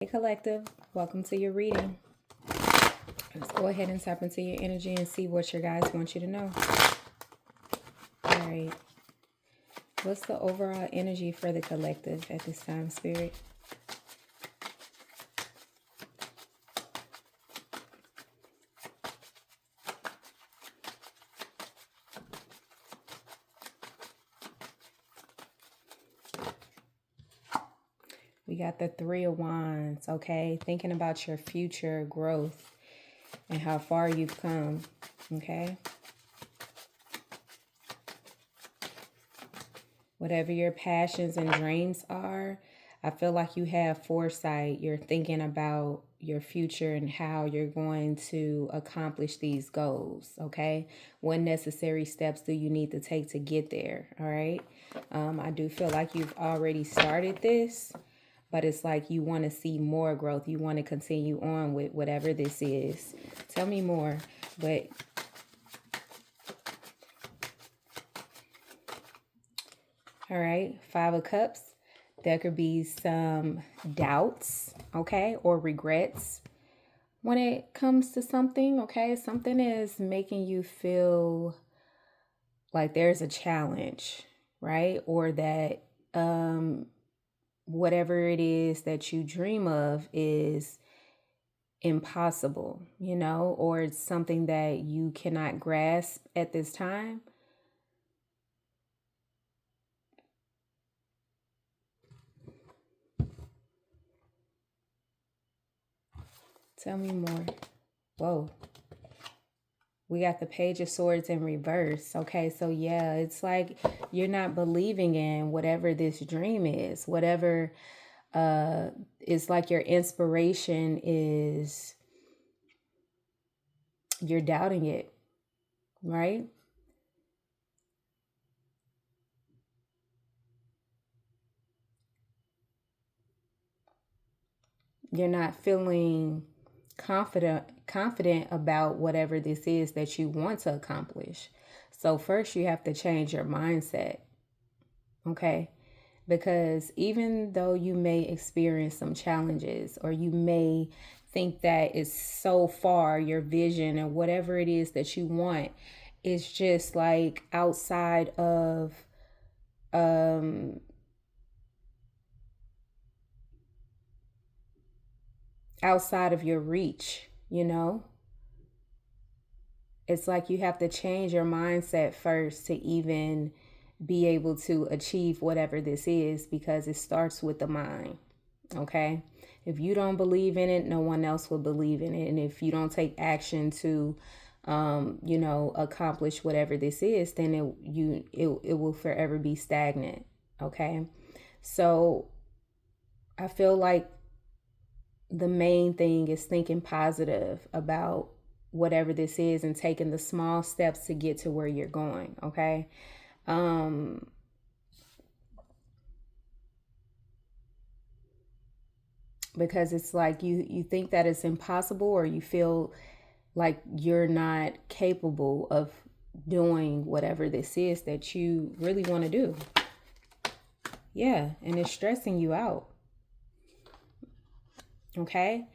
Hey, collective, welcome to your reading. Let's go ahead and tap into your energy and see what your guides want you to know. All right. What's the overall energy for the collective at this time, Spirit? We got the Three of Wands, okay? Thinking about your future growth and how far you've come, okay? Whatever your passions and dreams are, I feel like you have foresight. You're thinking about your future and how you're going to accomplish these goals, okay? What necessary steps do you need to take to get there, all right? I do feel like you've already started this, but it's like you want to see more growth. You want to continue on with whatever this is. Tell me more, but all right, Five of Cups. There could be some doubts, okay, or regrets when it comes to something, okay? Something is making you feel like there's a challenge, right? Or that whatever it is that you dream of is impossible, or it's something that you cannot grasp at this time. Tell me more. Whoa. We got the Page of Swords in reverse. Okay, so yeah, it's like you're not believing in whatever this dream is. Whatever it's like your inspiration is, you're doubting it, right? You're not feeling confident about whatever this is that you want to accomplish. So first you have to change your mindset, okay? Because even though you may experience some challenges, or you may think that it's so far, your vision and whatever it is that you want is just like um outside of your reach, It's like you have to change your mindset first to even be able to achieve whatever this is, because it starts with the mind, okay? If you don't believe in it, no one else will believe in it. And if you don't take action to accomplish whatever this is, then it will forever be stagnant, okay? So I feel like the main thing is thinking positive about whatever this is and taking the small steps to get to where you're going, okay? Because it's like you think that it's impossible, or you feel like you're not capable of doing whatever this is that you really want to do. Yeah, and it's stressing you out. Okay?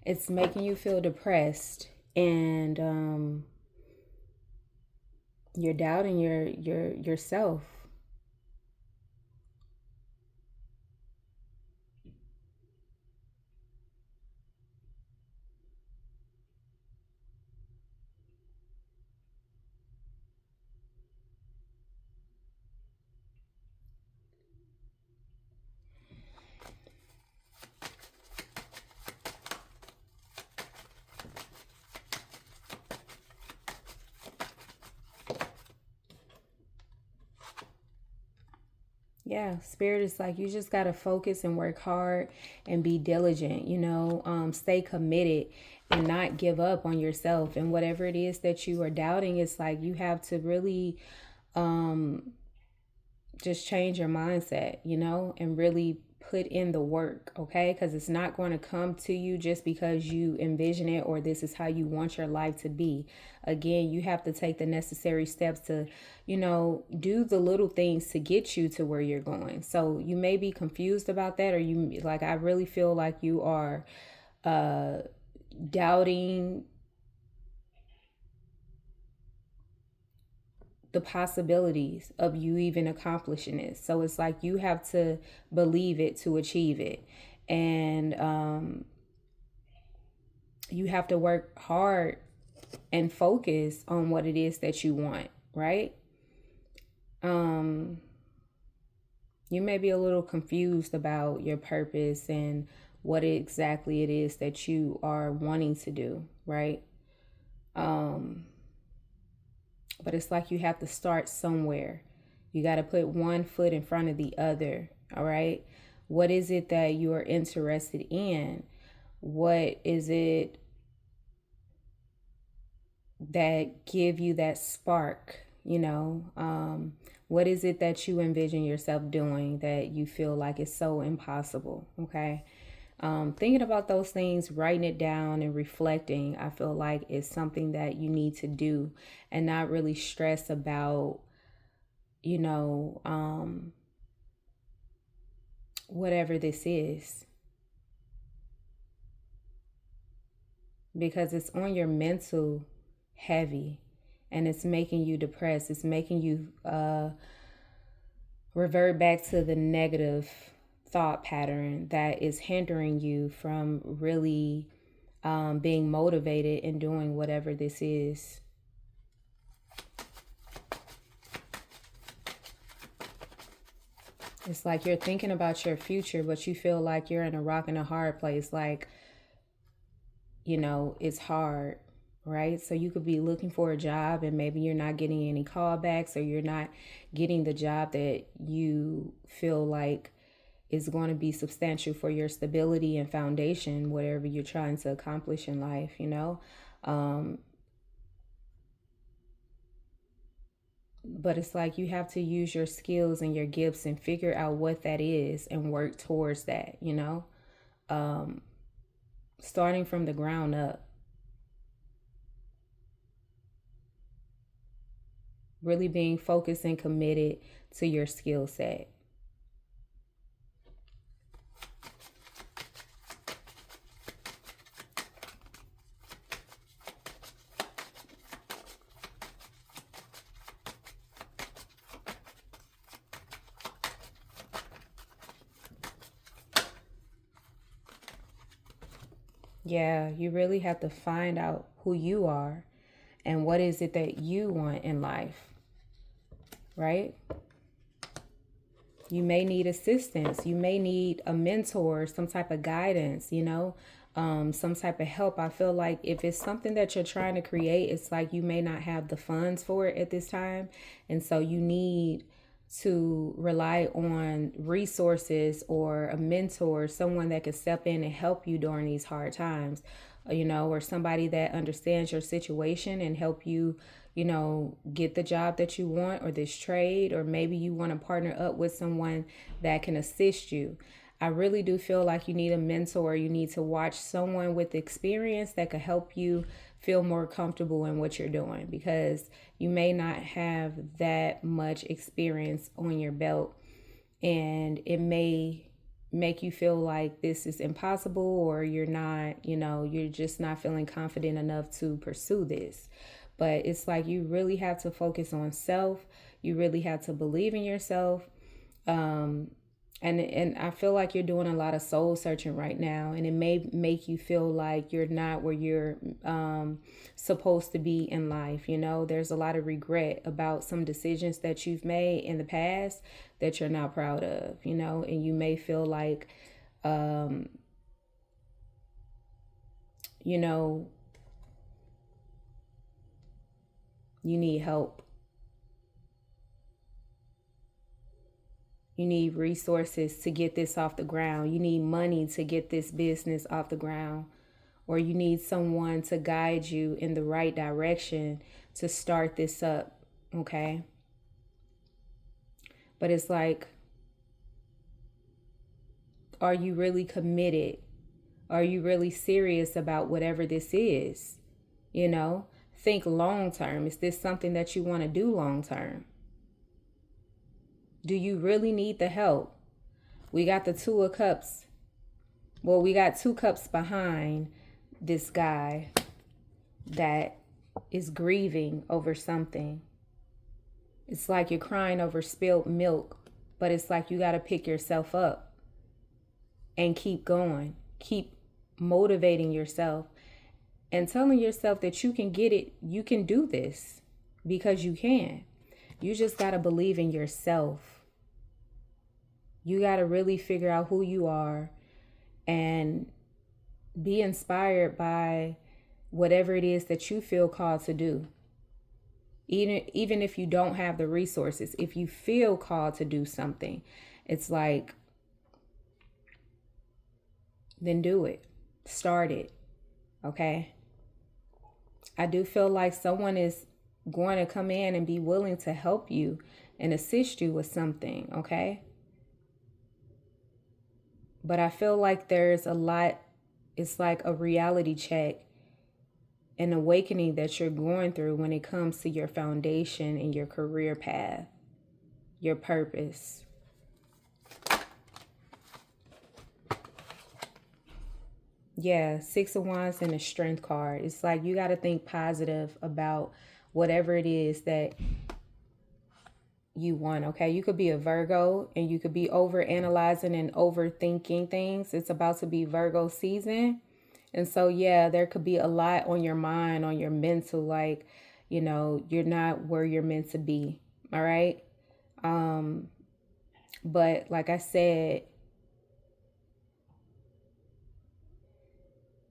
It's making you feel depressed, and you're doubting yourself. Yeah, spirit is like you just got to focus and work hard and be diligent, stay committed and not give up on yourself. And whatever it is that you are doubting, it's like you have to really just change your mindset, and really put in the work, okay? Because it's not going to come to you just because you envision it or this is how you want your life to be. Again, you have to take the necessary steps to, do the little things to get you to where you're going. So you may be confused about that, or I really feel like you are doubting the possibilities of you even accomplishing it. So it's like you have to believe it to achieve it. And you have to work hard and focus on what it is that you want, right? You may be a little confused about your purpose and what exactly it is that you are wanting to do, right? But it's like you have to start somewhere. You got to put one foot in front of the other, all right? What is it that you are interested in? What is it that give you that spark, what is it that you envision yourself doing that you feel like it's so impossible, okay? Thinking about those things, writing it down and reflecting, I feel like is something that you need to do and not really stress about, whatever this is, because it's on your mental heavy and it's making you depressed. It's making you revert back to the negative thought pattern that is hindering you from really being motivated and doing whatever this is. It's like you're thinking about your future, but you feel like you're in a rock and a hard place. Like, it's hard, right? So you could be looking for a job and maybe you're not getting any callbacks, or you're not getting the job that you feel like is going to be substantial for your stability and foundation, whatever you're trying to accomplish in life, But it's like you have to use your skills and your gifts and figure out what that is and work towards that, starting from the ground up. Really being focused and committed to your skill set. Yeah, you really have to find out who you are and what is it that you want in life, right? You may need assistance. You may need a mentor, some type of guidance, some type of help. I feel like if it's something that you're trying to create, it's like you may not have the funds for it at this time. And so you need to rely on resources or a mentor, someone that can step in and help you during these hard times, or somebody that understands your situation and help you, get the job that you want or this trade, or maybe you want to partner up with someone that can assist you. I really do feel like you need a mentor. You need to watch someone with experience that could help you feel more comfortable in what you're doing, because you may not have that much experience on your belt and it may make you feel like this is impossible, or you're not, you're just not feeling confident enough to pursue this. But it's like you really have to focus on self. You really have to believe in yourself. And I feel like you're doing a lot of soul searching right now, and it may make you feel like you're not where you're supposed to be in life. There's a lot of regret about some decisions that you've made in the past that you're not proud of, and you may feel like, you need help. You need resources to get this off the ground. You need money to get this business off the ground. Or you need someone to guide you in the right direction to start this up, okay? But it's like Are you really committed? Are you really serious about whatever this is? You know, think long term. Is this something that you want to do long term? Do you really need the help? We got the Two of Cups. Well, we got 2 cups behind this guy that is grieving over something. It's like you're crying over spilled milk, but it's like you got to pick yourself up and keep going. Keep motivating yourself and telling yourself that you can get it. You can do this because you can. You just got to believe in yourself. You got to really figure out who you are and be inspired by whatever it is that you feel called to do. Even if you don't have the resources, if you feel called to do something, it's like, then do it. Start it. Okay? I do feel like someone is going to come in and be willing to help you and assist you with something. Okay? But I feel like there's a lot, it's like a reality check, an awakening that you're going through when it comes to your foundation and your career path, your purpose. Yeah, 6 of Wands and a Strength card. It's like you got to think positive about whatever it is that you want, okay? You could be a Virgo and you could be over analyzing and overthinking things. It's about to be Virgo season. And so, yeah, there could be a lot on your mind, on your mental, like, you know, you're not where you're meant to be. All right. But like I said,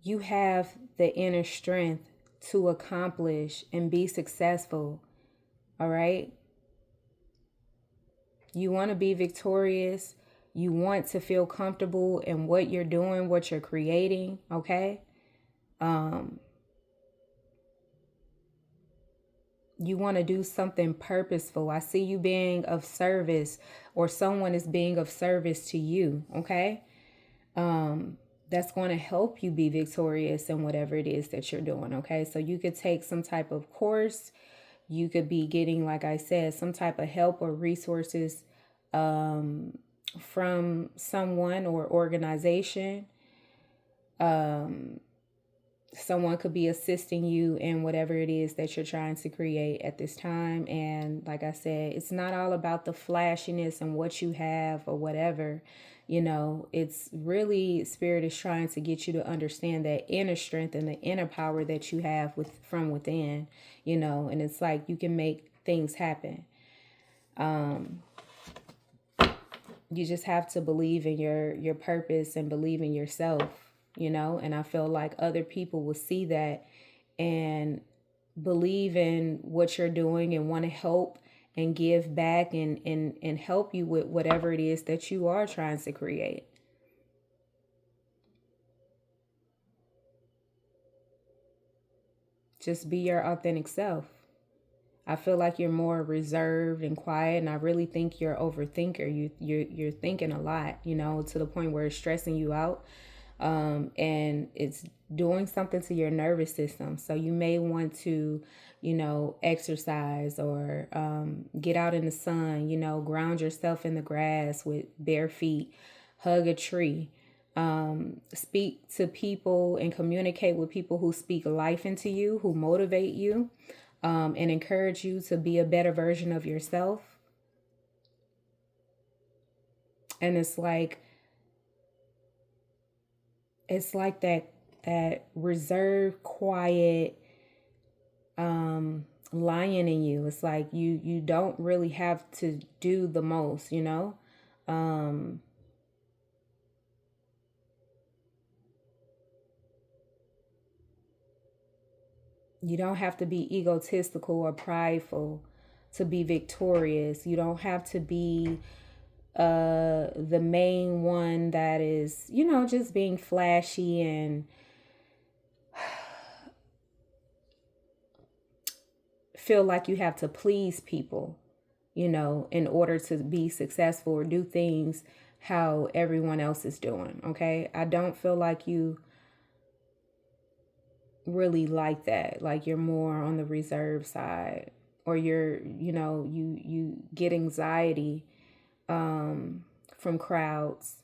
you have the inner strength to accomplish and be successful. All right. You want to be victorious. You want to feel comfortable in what you're doing, what you're creating. Okay. You want to do something purposeful. I see you being of service, or someone is being of service to you. Okay. That's going to help you be victorious in whatever it is that you're doing. Okay. So you could take some type of course. You could be getting, like I said, some type of help or resources from someone or organization. Someone could be assisting you in whatever it is that you're trying to create at this time. And like I said, it's not all about the flashiness and what you have or whatever. You know, it's really, Spirit is trying to get you to understand that inner strength and the inner power that you have from within, you know, and it's like you can make things happen. You just have to believe in your purpose and believe in yourself, you know, and I feel like other people will see that and believe in what you're doing and want to help and give back and help you with whatever it is that you are trying to create. Just be your authentic self. I feel like you're more reserved and quiet, and I really think you're an overthinker. You're thinking a lot, you know, to the point where it's stressing you out, and it's doing something to your nervous system. So you may want to, you know, exercise or get out in the sun. You know, ground yourself in the grass with bare feet, hug a tree. Speak to people and communicate with people who speak life into you, who motivate you. And encourage you to be a better version of yourself. And it's like that reserved, quiet lion in you. It's like you don't really have to do the most, you know. You don't have to be egotistical or prideful to be victorious. You don't have to be the main one that is, you know, just being flashy and feel like you have to please people, you know, in order to be successful or do things how everyone else is doing, okay? I don't feel like you really like that. Like you're more on the reserve side, or you're, you get anxiety from crowds,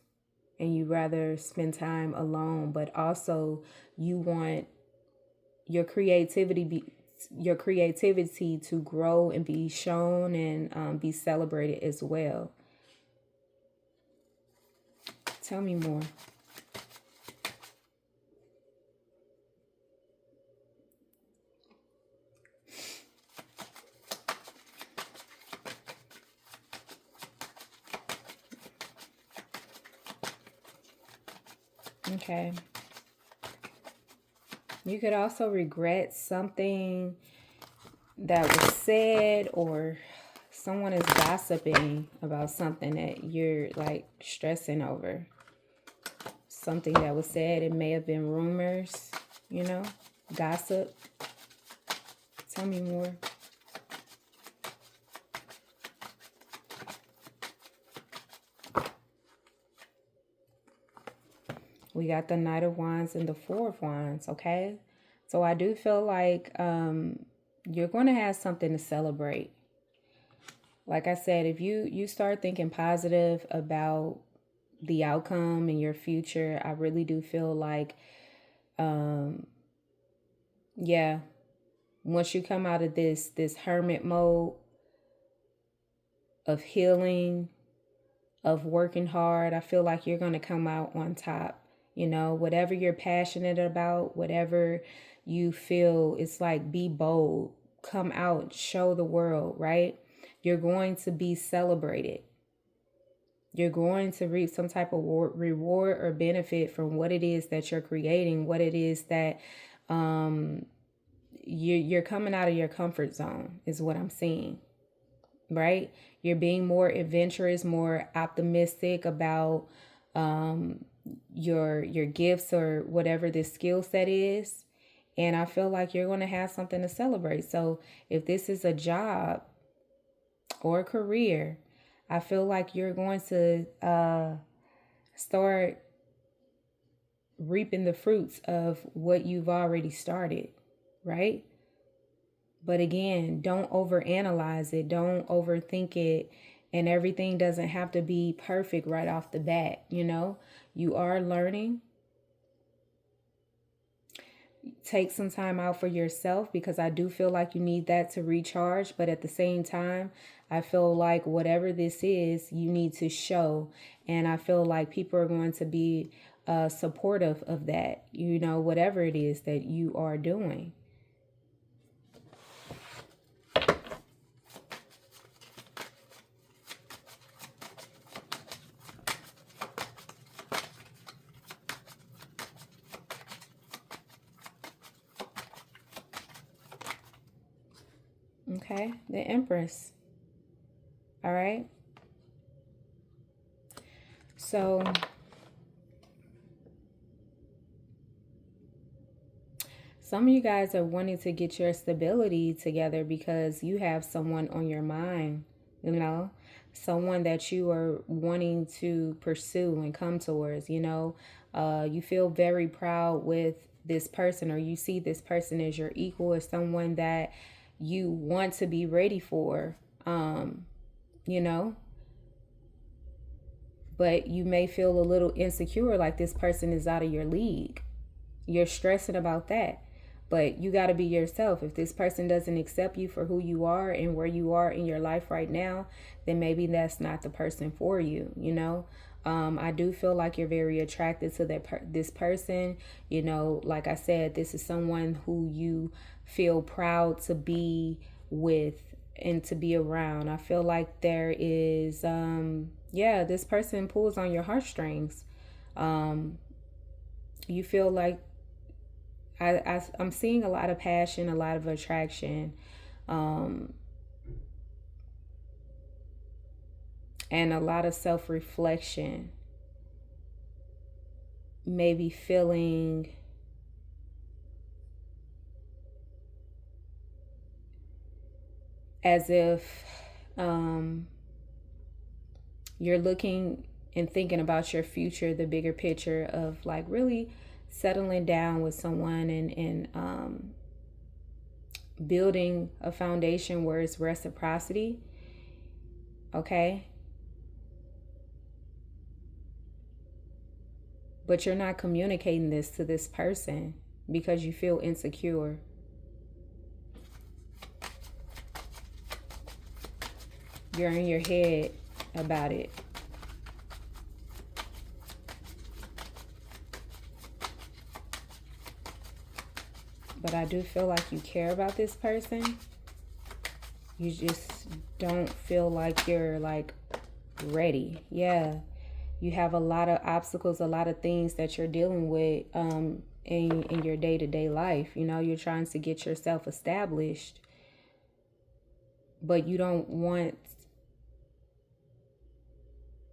and you rather spend time alone, but also you want your creativity to grow and be shown and be celebrated as well. Tell me more. Okay. You could also regret something that was said, or someone is gossiping about something that you're like stressing over. Something that was said, it may have been rumors, gossip. Tell me more. We got the Knight of Wands and the Four of Wands, okay? So I do feel like you're going to have something to celebrate. Like I said, if you start thinking positive about the outcome and your future, I really do feel like, yeah, once you come out of this hermit mode of healing, of working hard, I feel like you're going to come out on top. Whatever you're passionate about, whatever you feel, it's like, be bold, come out, show the world, right? You're going to be celebrated. You're going to reap some type of reward or benefit from what it is that you're creating, what it is that you're coming out of your comfort zone is what I'm seeing, right? You're being more adventurous, more optimistic about your gifts or whatever this skill set is. And I feel like you're going to have something to celebrate. So if this is a job or a career, I feel like you're going to start reaping the fruits of what you've already started, right? But again, don't overanalyze it. Don't overthink it. And everything doesn't have to be perfect right off the bat. You are learning. Take some time out for yourself, because I do feel like you need that to recharge. But at the same time, I feel like whatever this is, you need to show. And I feel like people are going to be supportive of that, whatever it is that you are doing. Okay, the Empress. All right. So some of you guys are wanting to get your stability together because you have someone on your mind, someone that you are wanting to pursue and come towards. You feel very proud with this person, or you see this person as your equal, or someone that you want to be ready for, but you may feel a little insecure, like this person is out of your league. You're stressing about that. But you got to be yourself. If this person doesn't accept you for who you are and where you are in your life right now, then maybe that's not the person for you, I do feel like you're very attracted to this person. Like I said, this is someone who you feel proud to be with and to be around. I feel like there is, this person pulls on your heartstrings. You feel like, I'm seeing a lot of passion, a lot of attraction, and a lot of self-reflection. Maybe feeling as if you're looking and thinking about your future, the bigger picture of like really settling down with someone and building a foundation where it's reciprocity. Okay. But you're not communicating this to this person because you feel insecure. You're in your head about it. But I do feel like you care about this person. You just don't feel like you're like ready. Yeah. You have a lot of obstacles, a lot of things that you're dealing with in your day-to-day life. You know, you're trying to get yourself established, but you don't want,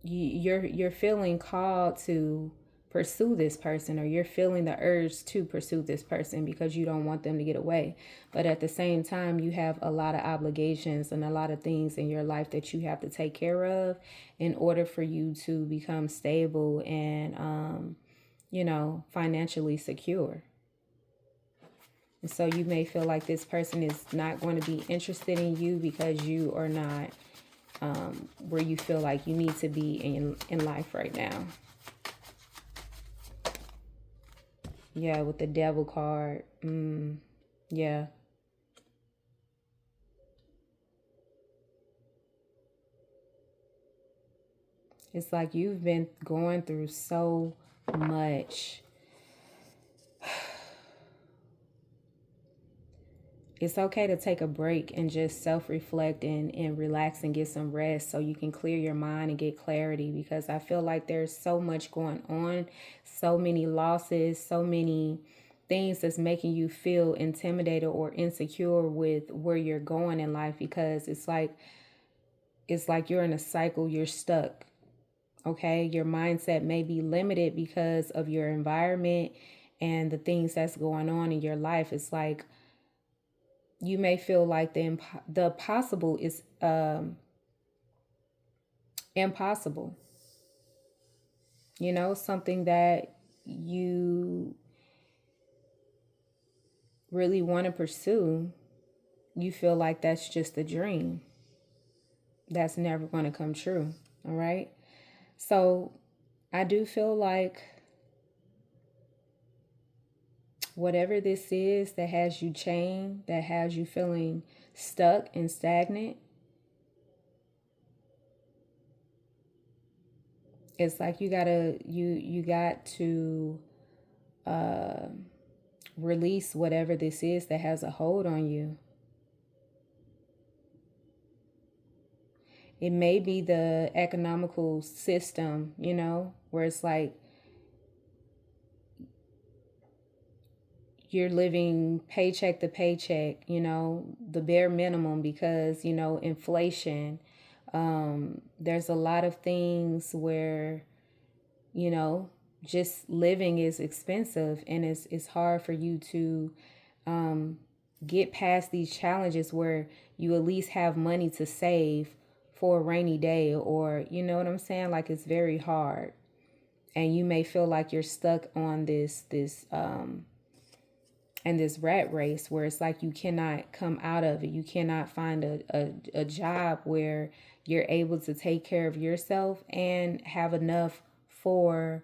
you're feeling called to pursue this person, or you're feeling the urge to pursue this person because you don't want them to get away. But at the same time, you have a lot of obligations and a lot of things in your life that you have to take care of in order for you to become stable and financially secure. And so you may feel like this person is not going to be interested in you because you are not where you feel like you need to be in life right now. Yeah, with the devil card. Yeah. It's like you've been going through so much. It's okay to take a break and just self-reflect and relax and get some rest so you can clear your mind and get clarity, because I feel like there's so much going on, so many losses, so many things that's making you feel intimidated or insecure with where you're going in life, because it's like you're in a cycle, you're stuck. Okay, your mindset may be limited because of your environment and the things that's going on in your life. It's like you may feel like the possible is impossible. You know, something that you really want to pursue, you feel like that's just a dream. That's never going to come true. All right. So I do feel like whatever this is that has you chained, that has you feeling stuck and stagnant, it's like you got to release whatever this is that has a hold on you. It may be the economical system, you know, where it's like you're living paycheck to paycheck, you know, the bare minimum because, you know, inflation. There's a lot of things where, you know, just living is expensive, and it's hard for you to get past these challenges where you at least have money to save for a rainy day, or you know what I'm saying? Like it's very hard. And you may feel like you're stuck on this and this rat race where it's like you cannot come out of it. You cannot find a job where you're able to take care of yourself and have enough for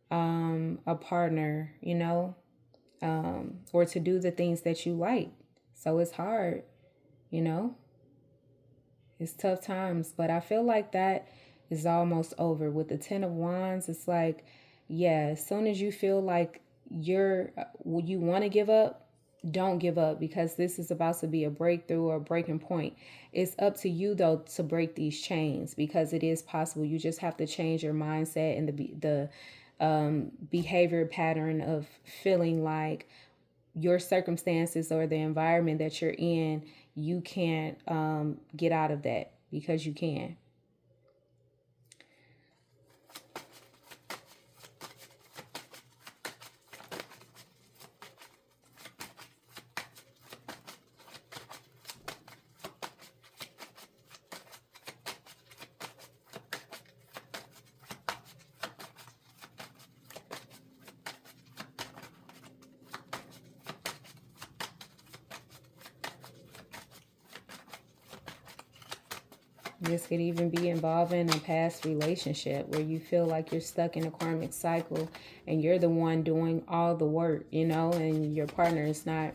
a partner, you know, or to do the things that you like. So it's hard, you know, it's tough times, but I feel like that is almost over. With the 10 of Wands, it's like, yeah, as soon as you feel like you want to give up, don't give up, because this is about to be a breakthrough or a breaking point. It's up to you though to break these chains, because it is possible. You just have to change your mindset and the behavior pattern of feeling like your circumstances or the environment that you're in, you can't get out of that, because you can. This could even be involving a past relationship where you feel like you're stuck in a karmic cycle and you're the one doing all the work, you know, and your partner is not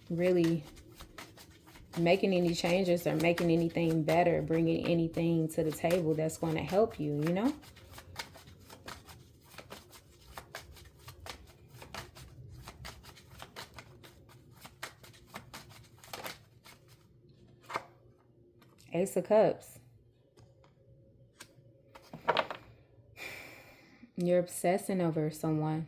really making any changes or making anything better, bringing anything to the table that's going to help you, you know? Ace of Cups. You're obsessing over someone.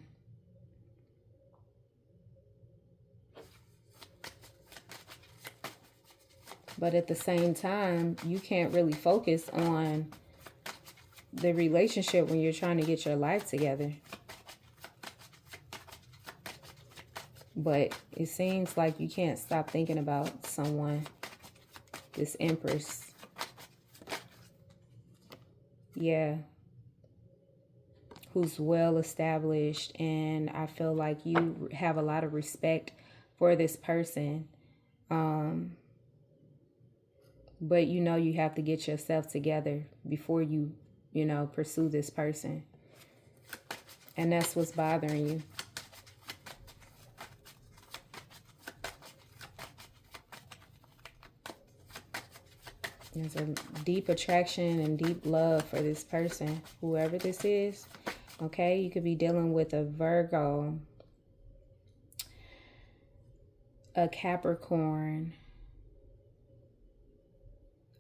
But at the same time, you can't really focus on the relationship when you're trying to get your life together. But it seems like you can't stop thinking about someone. This Empress. Yeah. Who's well established, and I feel like you have a lot of respect for this person. But you know you have to get yourself together before you know, pursue this person. And that's what's bothering you. There's a deep attraction and deep love for this person, whoever this is. Okay, you could be dealing with a Virgo, a Capricorn,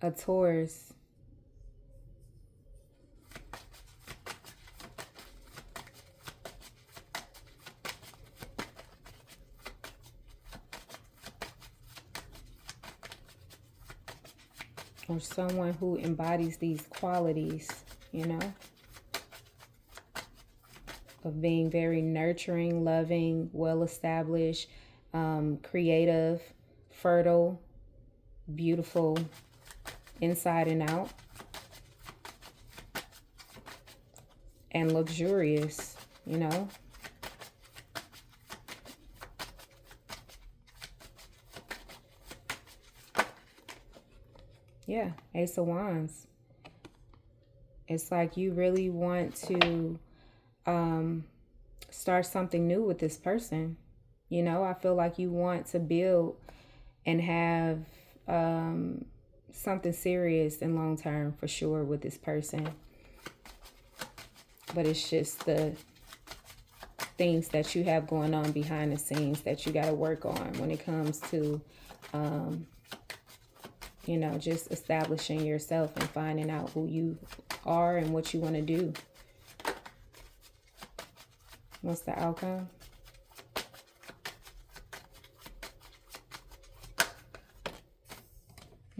a Taurus, or someone who embodies these qualities, you know, of being very nurturing, loving, well-established, creative, fertile, beautiful, inside and out, and luxurious, you know. Yeah, Ace of Wands. It's like you really want to start something new with this person. You know, I feel like you want to build and have something serious and long term for sure with this person. But it's just the things that you have going on behind the scenes that you got to work on when it comes to you know, just establishing yourself and finding out who you are and what you want to do. What's the outcome?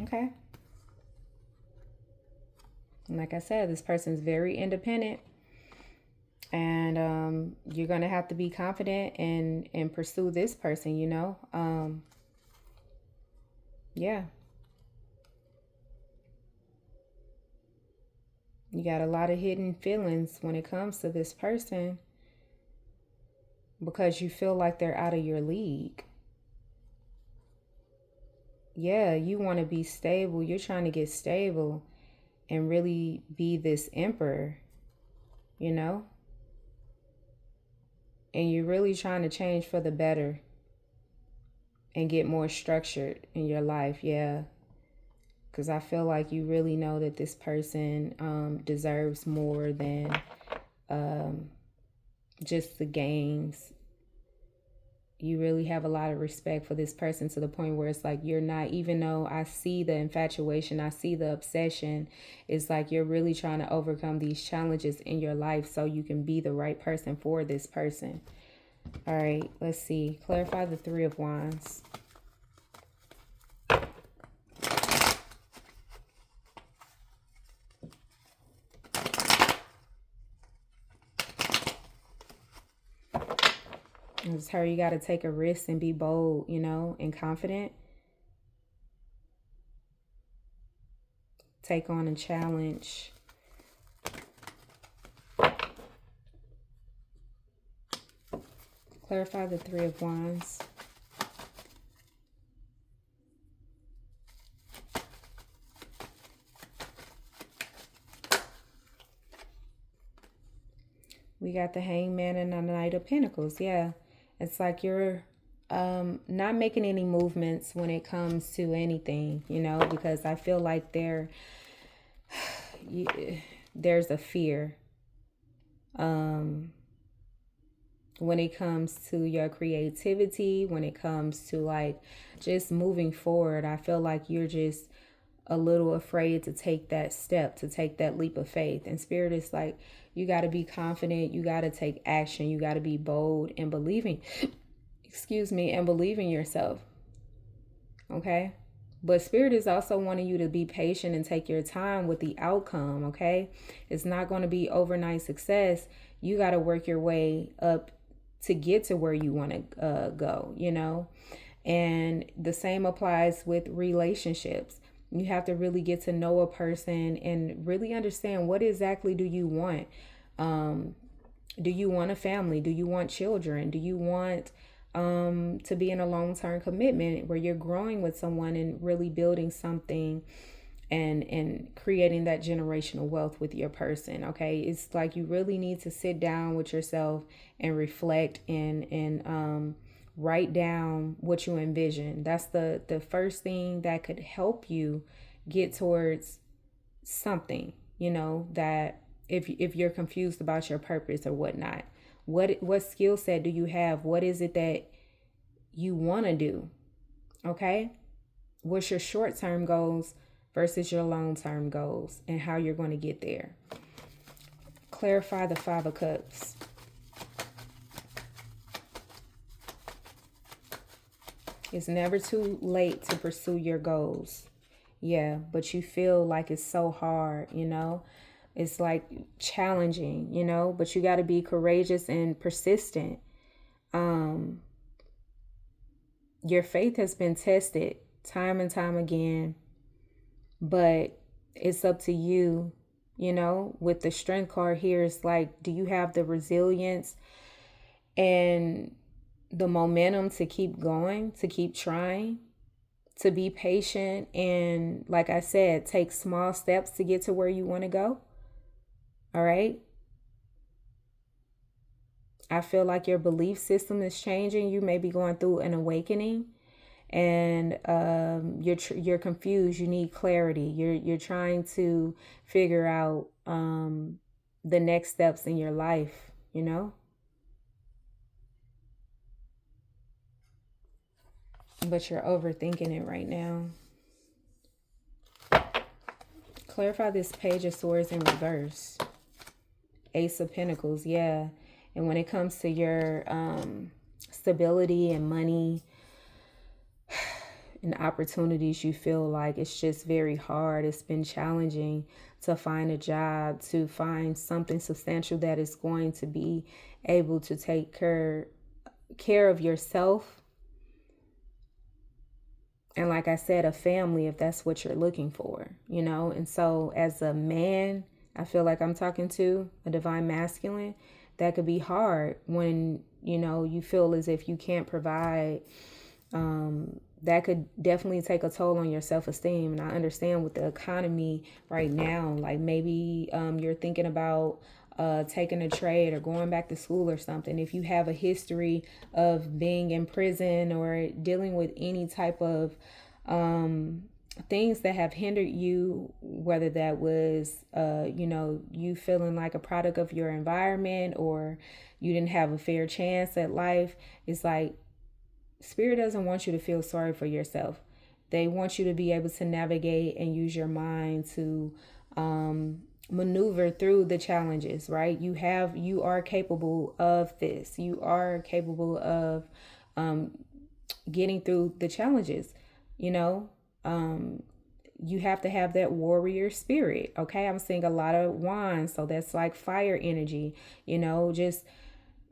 Okay. And like I said, this person's very independent. And you're going to have to be confident and pursue this person, you know. Yeah. You got a lot of hidden feelings when it comes to this person because you feel like they're out of your league. Yeah, you want to be stable. You're trying to get stable and really be this emperor, you know? And you're really trying to change for the better and get more structured in your life. Yeah. Because I feel like you really know that this person deserves more than just the games. You really have a lot of respect for this person to the point where it's like you're not, even though I see the infatuation, I see the obsession, it's like you're really trying to overcome these challenges in your life so you can be the right person for this person. All right, let's see. Clarify the Three of Wands. It's her, you got to take a risk and be bold, you know, and confident. Take on a challenge. Clarify the Three of Wands. We got the Hangman and the Knight of Pentacles. Yeah. It's like you're not making any movements when it comes to anything, you know, because I feel like there's a fear when it comes to your creativity, when it comes to like just moving forward. I feel like you're just a little afraid to take that step, to take that leap of faith. And Spirit is like, you got to be confident, you got to take action, you got to be bold and believing, and believe in yourself. Okay? But Spirit is also wanting you to be patient and take your time with the outcome, okay? It's not going to be overnight success. You got to work your way up to get to where you want to go, you know? And the same applies with relationships. You have to really get to know a person and really understand, what exactly do you want? Do you want a family? Do you want children? Do you want to be in a long-term commitment where you're growing with someone and really building something and creating that generational wealth with your person? Okay, it's like you really need to sit down with yourself and reflect and write down what you envision. That's the first thing that could help you get towards something, you know, that if you're confused about your purpose or whatnot. What skill set do you have? What is it that you want to do? Okay? What's your short-term goals versus your long-term goals, and how you're going to get there? Clarify the Five of Cups. It's never too late to pursue your goals. Yeah, but you feel like it's so hard, you know? It's like challenging, you know, but you got to be courageous and persistent. Your faith has been tested time and time again, but it's up to you, you know. With the Strength card here, it's like, do you have the resilience and the momentum to keep going, to keep trying, to be patient, and like I said, take small steps to get to where you want to go? All right. I feel like your belief system is changing. You may be going through an awakening, and you're confused. You need clarity. You're trying to figure out the next steps in your life, you know. But you're overthinking it right now. Clarify this Page of Swords in reverse. Ace of Pentacles, yeah. And when it comes to your stability and money and opportunities, you feel like it's just very hard. It's been challenging to find a job, to find something substantial that is going to be able to take care of yourself. And like I said, a family, if that's what you're looking for, you know. And so as a man, I feel like I'm talking to a divine masculine. That could be hard when, you know, you feel as if you can't provide. That could definitely take a toll on your self-esteem. And I understand with the economy right now, like maybe you're thinking about taking a trade or going back to school or something. If you have a history of being in prison or dealing with any type of things that have hindered you, whether that was, you know, you feeling like a product of your environment, or you didn't have a fair chance at life, it's like Spirit doesn't want you to feel sorry for yourself. They want you to be able to navigate and use your mind to maneuver through the challenges, right? You are capable of this. You are capable of getting through the challenges, you know. You have to have that warrior spirit. Okay, I'm seeing a lot of wands, so that's like fire energy, you know, just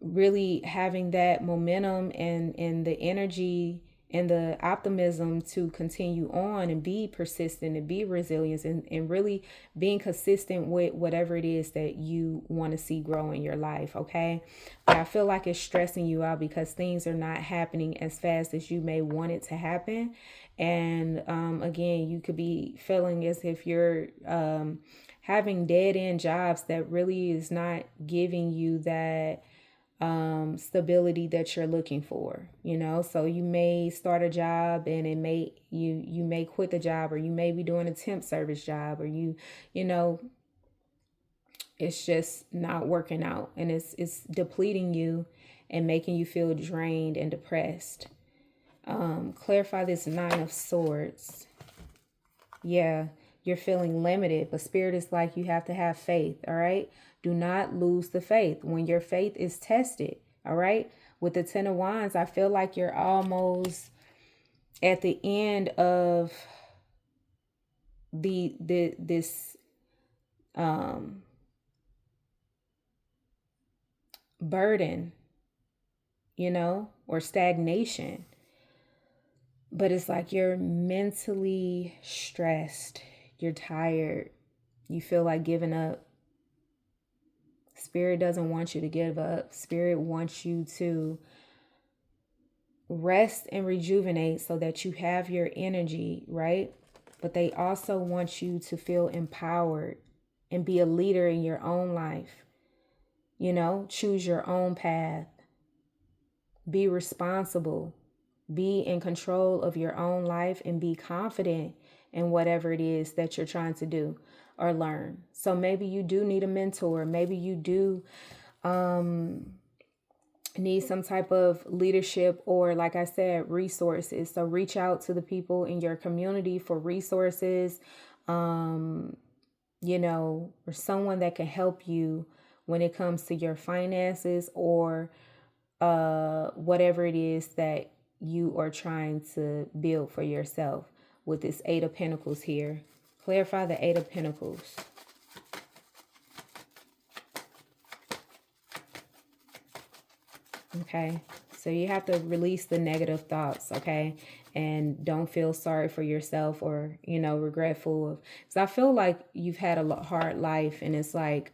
really having that momentum and the energy and the optimism to continue on and be persistent and be resilient, and really being consistent with whatever it is that you want to see grow in your life. Okay, but I feel like it's stressing you out because things are not happening as fast as you may want it to happen. And again, you could be feeling as if you're having dead end jobs that really is not giving you that stability that you're looking for, you know. So you may start a job and it may you may quit the job, or you may be doing a temp service job, or you know, it's just not working out, and it's depleting you and making you feel drained and depressed. Clarify this Nine of Swords. Yeah, you're feeling limited, but Spirit is like, you have to have faith, all right? Do not lose the faith when your faith is tested, all right? With the Ten of Wands, I feel like you're almost at the end of this burden, you know, or stagnation. But it's like you're mentally stressed, you're tired, you feel like giving up. Spirit doesn't want you to give up. Spirit wants you to rest and rejuvenate so that you have your energy, right? But they also want you to feel empowered and be a leader in your own life. You know, choose your own path. Be responsible. Be in control of your own life and be confident in whatever it is that you're trying to do or learn. So maybe you do need a mentor. Maybe you do need some type of leadership, or like I said, resources. So reach out to the people in your community for resources, you know, or someone that can help you when it comes to your finances, or whatever it is that you are trying to build for yourself with this Eight of Pentacles here. Clarify the Eight of Pentacles. Okay, so you have to release the negative thoughts, okay? And don't feel sorry for yourself, or, you know, regretful of, because I feel like you've had a hard life, and it's like,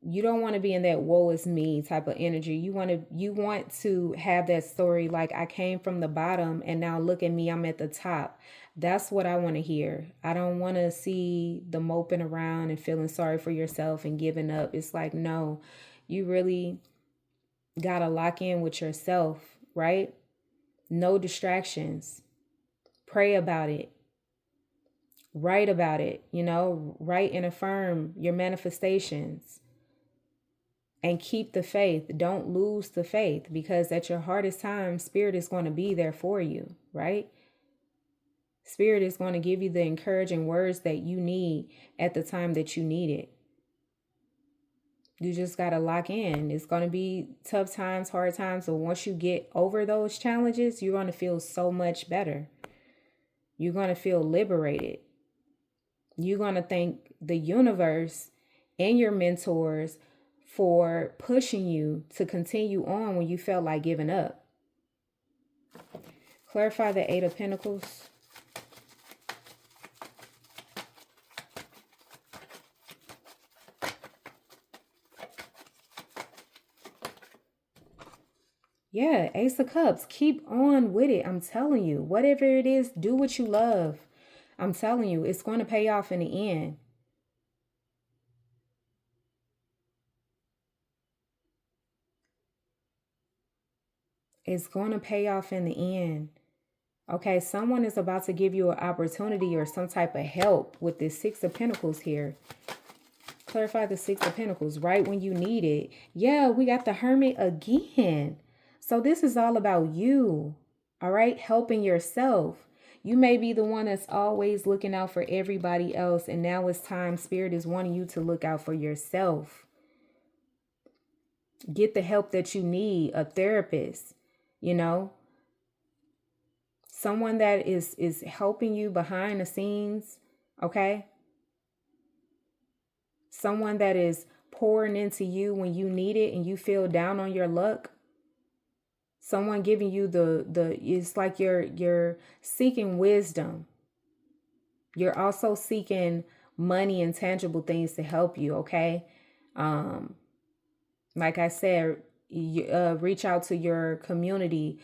you don't want to be in that woe is me type of energy. You want to have that story like, I came from the bottom and now look at me, I'm at the top. That's what I want to hear. I don't want to see the moping around and feeling sorry for yourself and giving up. It's like, no, you really got to lock in with yourself, right? No distractions. Pray about it. Write about it, you know, write and affirm your manifestations. And keep the faith. Don't lose the faith, because at your hardest time, Spirit is going to be there for you, right? Spirit is going to give you the encouraging words that you need at the time that you need it. You just got to lock in. It's going to be tough times, hard times, but once you get over those challenges, you're going to feel so much better. You're going to feel liberated. You're going to thank the universe and your mentors for pushing you to continue on when you felt like giving up. Clarify the Eight of Pentacles. Yeah, Ace of Cups. Keep on with it. I'm telling you, whatever it is, do what you love. I'm telling you, it's going to pay off in the end. It's going to pay off in the end. Okay, someone is about to give you an opportunity or some type of help with this Six of Pentacles here. Clarify the Six of Pentacles right when you need it. Yeah, we got the Hermit again. So this is all about you, all right? Helping yourself. You may be the one that's always looking out for everybody else, and now it's time. Spirit is wanting you to look out for yourself. Get the help that you need, a therapist, you know, someone that is helping you behind the scenes, okay? Someone that is pouring into you when you need it and you feel down on your luck. Someone giving you it's like you're seeking wisdom. You're also seeking money and tangible things to help you, okay? Like I said, reach out to your community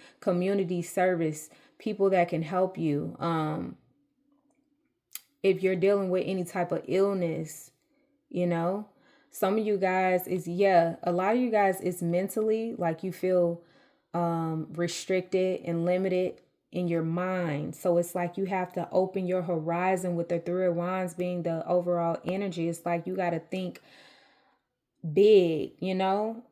service, people that can help you. if you're dealing with any type of illness, you know, some of you guys is, yeah, a lot of you guys is mentally like you feel restricted and limited in your mind. So it's like you have to open your horizon with the Three of Wands being the overall energy. It's like you got to think big, you know,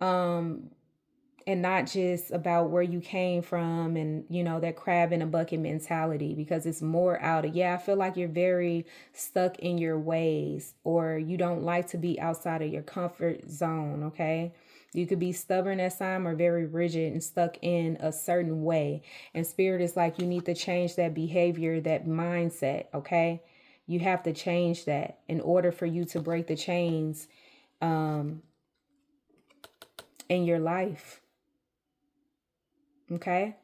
and not just about where you came from and, you know, that crab in a bucket mentality, because it's more out of, yeah, I feel like you're very stuck in your ways, or you don't like to be outside of your comfort zone. Okay. You could be stubborn at time or very rigid and stuck in a certain way. And Spirit is like, you need to change that behavior, that mindset. Okay. You have to change that in order for you to break the chains in your life. Okay.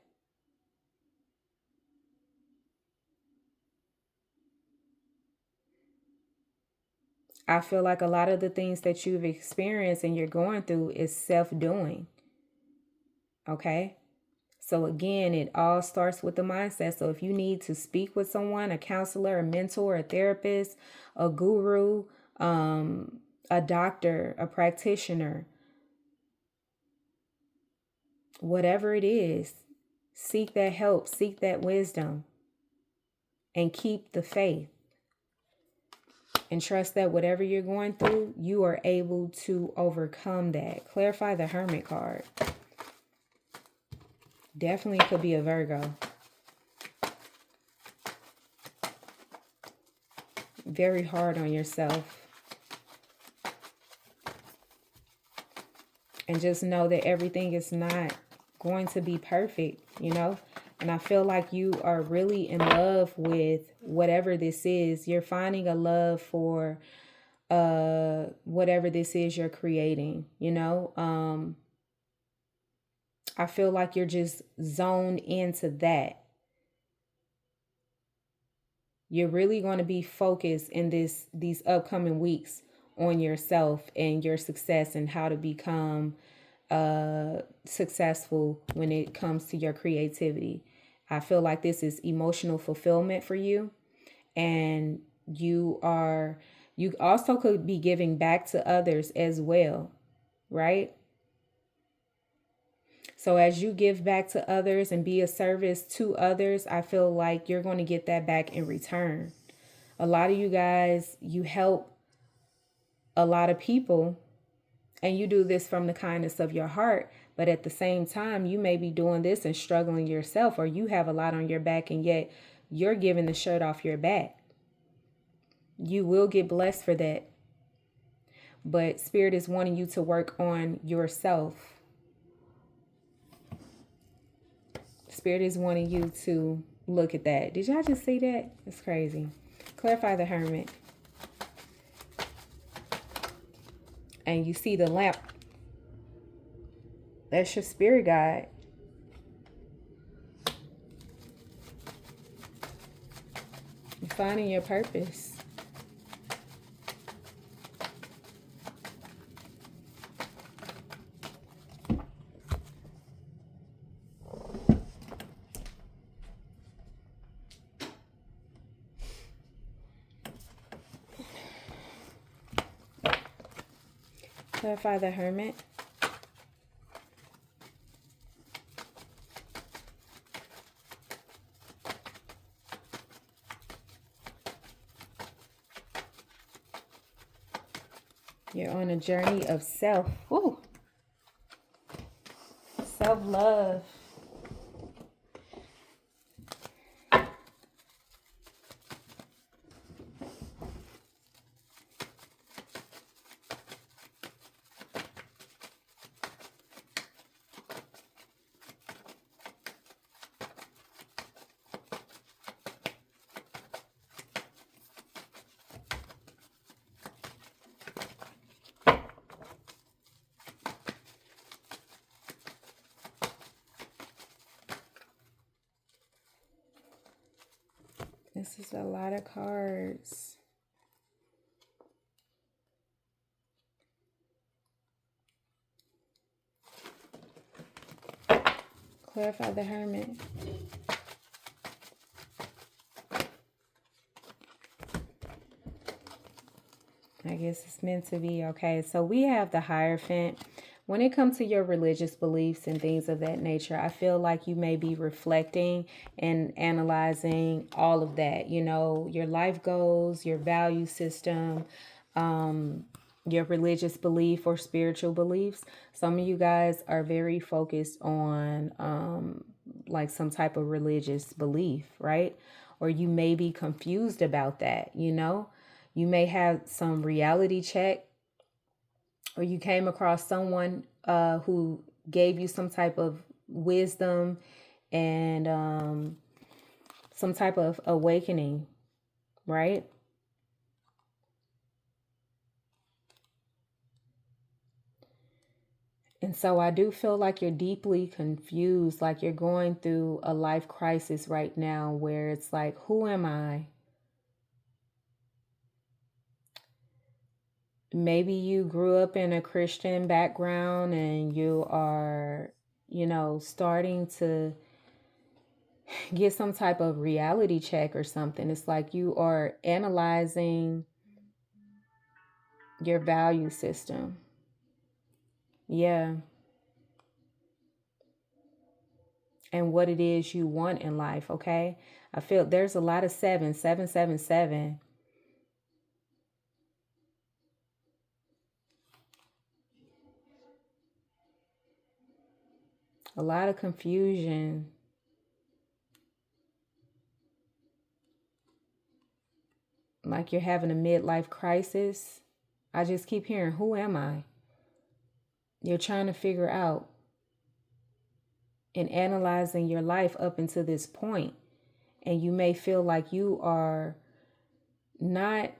I feel like a lot of the things that you've experienced and you're going through is self-doing. Okay. So again, it all starts with the mindset. So if you need to speak with someone, a counselor, a mentor, a therapist, a guru, a doctor, a practitioner, whatever it is, seek that help, seek that wisdom, and keep the faith. And trust that whatever you're going through, you are able to overcome that. Clarify the Hermit card. Definitely could be a Virgo. Very hard on yourself. And just know that everything is not going to be perfect, you know? And I feel like you are really in love with whatever this is. You're finding a love for whatever this is you're creating, you know? I feel like you're just zoned into that. You're really going to be focused in these upcoming weeks on yourself and your success and how to become successful when it comes to your creativity. I feel like this is emotional fulfillment for you, and you also could be giving back to others as well, right? So as you give back to others and be a service to others, I feel like you're going to get that back in return. A lot of you guys, you help a lot of people, and you do this from the kindness of your heart. But at the same time, you may be doing this and struggling yourself, or you have a lot on your back, and yet you're giving the shirt off your back. You will get blessed for that. But Spirit is wanting you to work on yourself. Spirit is wanting you to look at that. Did y'all just see that? It's crazy. Clarify the Hermit. And you see the lamp. That's your spirit guide. You're finding your purpose. Clarify the Hermit. You're on a journey of self. Ooh. Self-love. This is a lot of cards. Clarify the Hermit. guess it's meant to be. Okay, so we have the Hierophant. When it comes to your religious beliefs and things of that nature, I feel like you may be reflecting and analyzing all of that. You know, your life goals, your value system, your religious belief or spiritual beliefs. Some of you guys are very focused on like some type of religious belief, right? Or you may be confused about that, you know? You may have some reality check, or you came across someone who gave you some type of wisdom and some type of awakening, right? And so I do feel like you're deeply confused, like you're going through a life crisis right now where it's like, who am I? Maybe you grew up in a Christian background and you are, you know, starting to get some type of reality check or something. It's like you are analyzing your value system. Yeah. And what it is you want in life, okay? I feel there's a lot of 7, 7, 7, 7. A lot of confusion. Like you're having a midlife crisis. I just keep hearing, who am I? You're trying to figure out and analyzing your life up until this point. And you may feel like you are not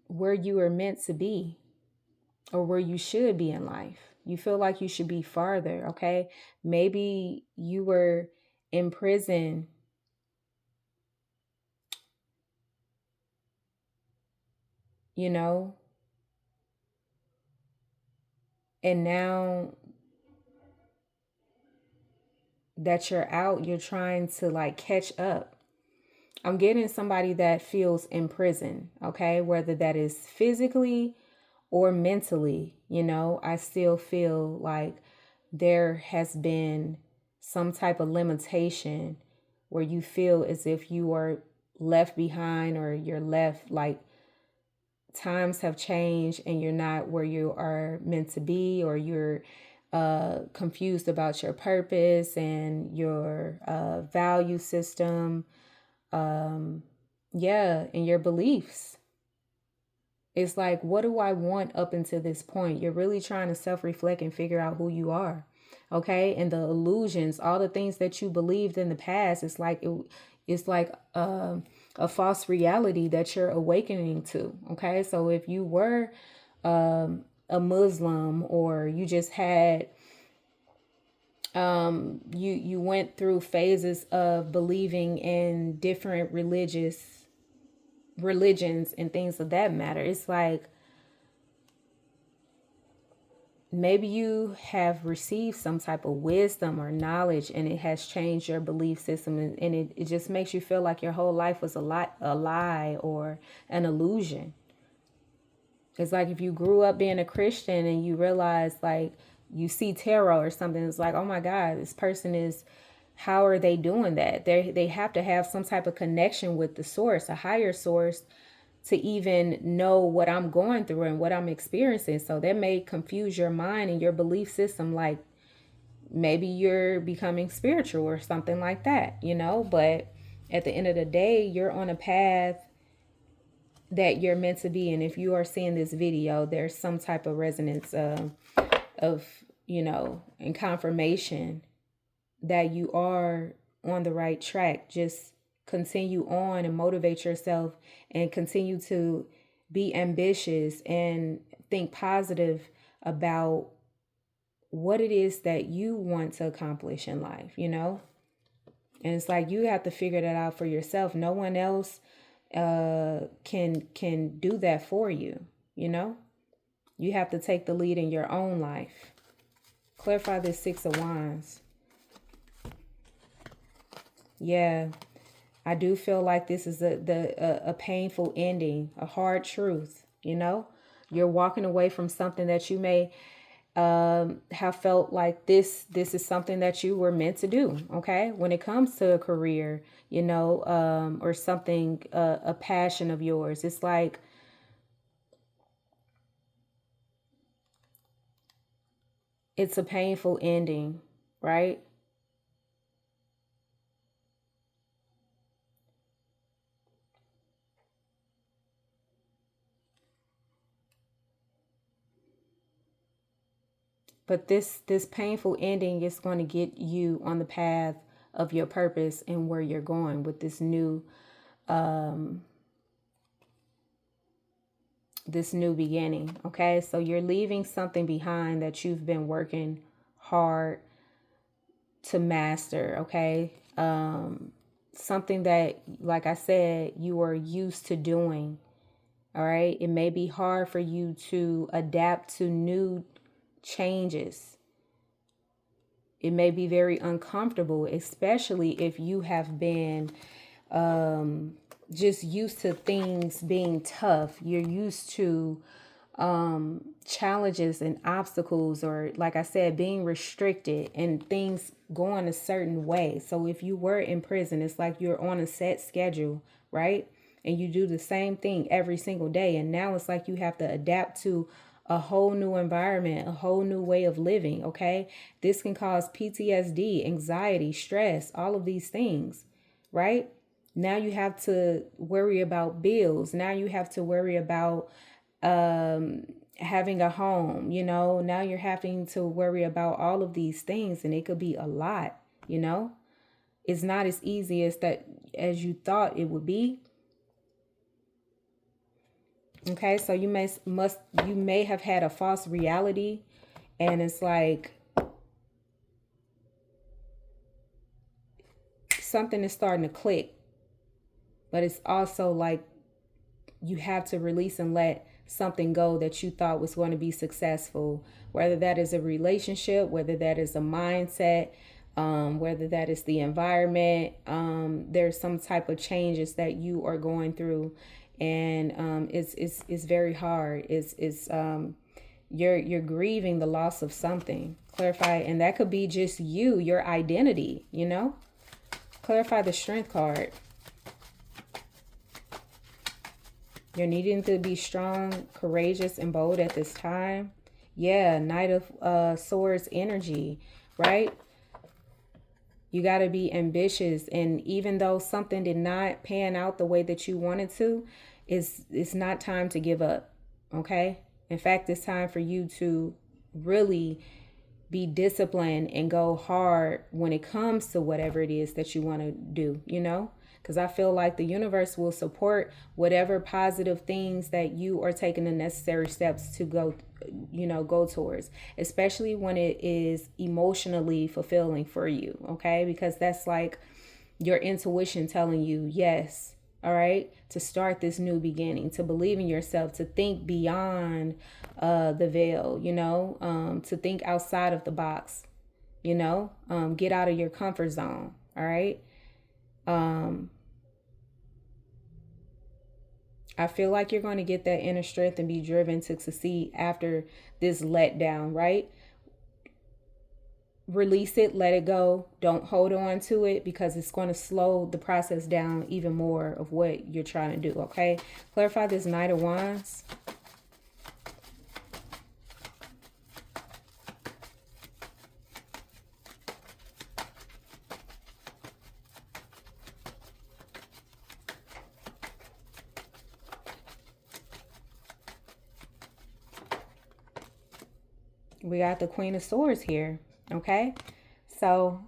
where you are meant to be or where you should be in life. You feel like you should be farther, okay? Maybe you were in prison, you know, and now that you're out, you're trying to like catch up. I'm getting somebody that feels in prison, okay? Whether that is physically or mentally, you know, I still feel like there has been some type of limitation where you feel as if you are left behind or you're left like times have changed and you're not where you are meant to be, or you're confused about your purpose and your value system. Yeah, and your beliefs. It's like, what do I want up until this point? You're really trying to self reflect and figure out who you are. Okay. And the illusions, all the things that you believed in the past, it's like a false reality that you're awakening to. Okay. So if you were a Muslim, or you just had you went through phases of believing in different religions and things of that matter, it's like maybe you have received some type of wisdom or knowledge and it has changed your belief system, and it just makes you feel like your whole life was a lie or an illusion. It's like if you grew up being a Christian and you realize, like, you see tarot or something, it's like, oh my God, this person is, how are they doing that? They have to have some type of connection with the source, a higher source, to even know what I'm going through and what I'm experiencing. So that may confuse your mind and your belief system. Like maybe you're becoming spiritual or something like that, you know? But at the end of the day, you're on a path that you're meant to be. And if you are seeing this video, there's some type of resonance of, you know, and confirmation that you are on the right track. Just continue on and motivate yourself and continue to be ambitious and think positive about what it is that you want to accomplish in life, you know? And it's like you have to figure that out for yourself. No one else can do that for you, you know? You have to take the lead in your own life. Clarify this 6 of Wands. Yeah, I do feel like this is a painful ending, a hard truth. You know, you're walking away from something that you may have felt like this is something that you were meant to do. Okay, when it comes to a career, you know, or something, a passion of yours, it's like it's a painful ending, right? But this painful ending is going to get you on the path of your purpose and where you're going with this new beginning. Okay, so you're leaving something behind that you've been working hard to master. Okay, something that, like I said, you are used to doing. All right, it may be hard for you to adapt to new changes. It may be very uncomfortable, especially if you have been just used to things being tough. You're used to challenges and obstacles, or like I said, being restricted and things going a certain way. So if you were in prison, it's like you're on a set schedule, right? And you do the same thing every single day. And now it's like you have to adapt to a whole new environment, a whole new way of living. Okay. This can cause PTSD, anxiety, stress, all of these things, right? Now you have to worry about bills. Now you have to worry about having a home, you know. Now you're having to worry about all of these things, and it could be a lot, you know. It's not as easy as you thought it would be. Okay, so you may have had a false reality, and it's like something is starting to click, but it's also like you have to release and let something go that you thought was going to be successful, whether that is a relationship, whether that is a mindset, whether that is the environment. There's some type of changes that you are going through, and it's very hard. You're grieving the loss of something. Clarify, and that could be just you, your identity. You know, clarify the strength card. You're needing to be strong, courageous, and bold at this time. Yeah, Knight of Swords energy, right? You got to be ambitious. And even though something did not pan out the way that you wanted to, it's not time to give up, okay? In fact, it's time for you to really be disciplined and go hard when it comes to whatever it is that you want to do, you know? Because I feel like the universe will support whatever positive things that you are taking the necessary steps to go, you know, go towards, especially when it is emotionally fulfilling for you, okay? Because that's like your intuition telling you yes, all right, to start this new beginning, to believe in yourself, to think beyond the veil, you know, to think outside of the box, you know, get out of your comfort zone, all right? I feel like you're going to get that inner strength and be driven to succeed after this letdown, right? Release it, let it go. Don't hold on to it, because it's going to slow the process down even more of what you're trying to do, okay? Clarify this Knight of Wands. We got the Queen of Swords here, okay? So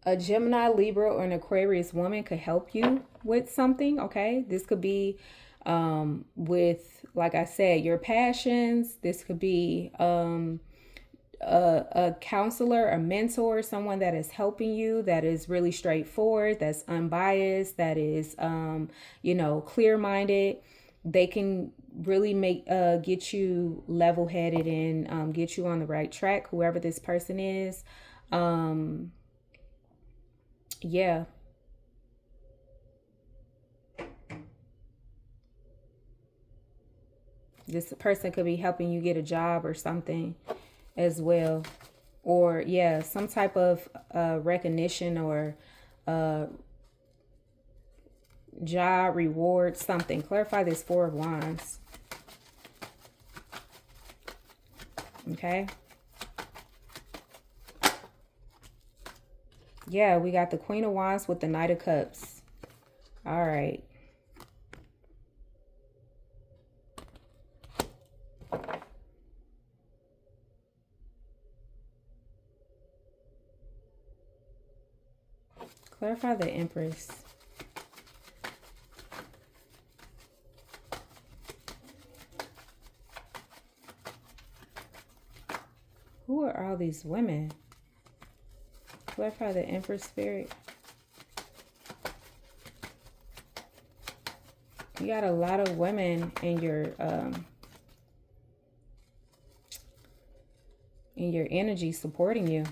a Gemini, Libra, or an Aquarius woman could help you with something, okay? This could be with, like I said, your passions. This could be a counselor, a mentor, someone that is helping you, that is really straightforward, that's unbiased, that is, you know, clear-minded. They can really make get you level-headed and get you on the right track, whoever this person is. Yeah. This person could be helping you get a job or something as well. Or, yeah, some type of recognition or job, reward, something. Clarify this Four of Wands. Okay. Yeah, we got the Queen of Wands with the Knight of Cups. All right. Clarify the Empress. Who are all these women? Clarify the Empress spirit. You got a lot of women in your energy supporting you.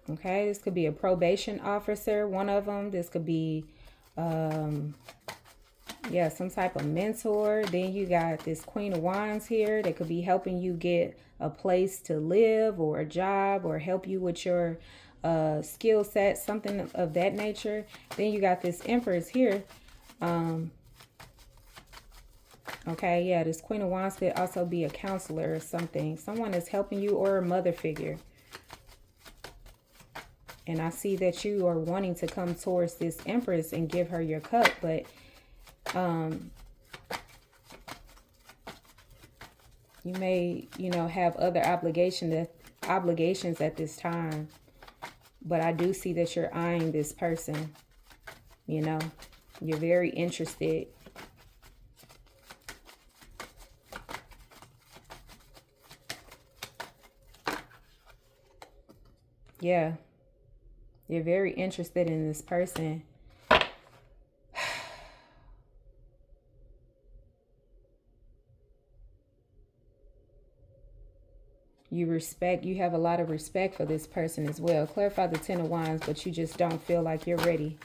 Okay, this could be a probation officer, one of them. This could be yeah, some type of mentor. Then you got this Queen of Wands here that could be helping you get a place to live or a job or help you with your skill set, something of that nature. Then you got this Empress here. Okay, yeah, this Queen of Wands could also be a counselor or something. Someone that's helping you or a mother figure. And I see that you are wanting to come towards this Empress and give her your cup, but you may, have other obligations at this time. But I do see that you're eyeing this person. You're very interested. Yeah. You're very interested in this person. You have a lot of respect for this person as well. Clarify the Ten of Wands, but you just don't feel like you're ready.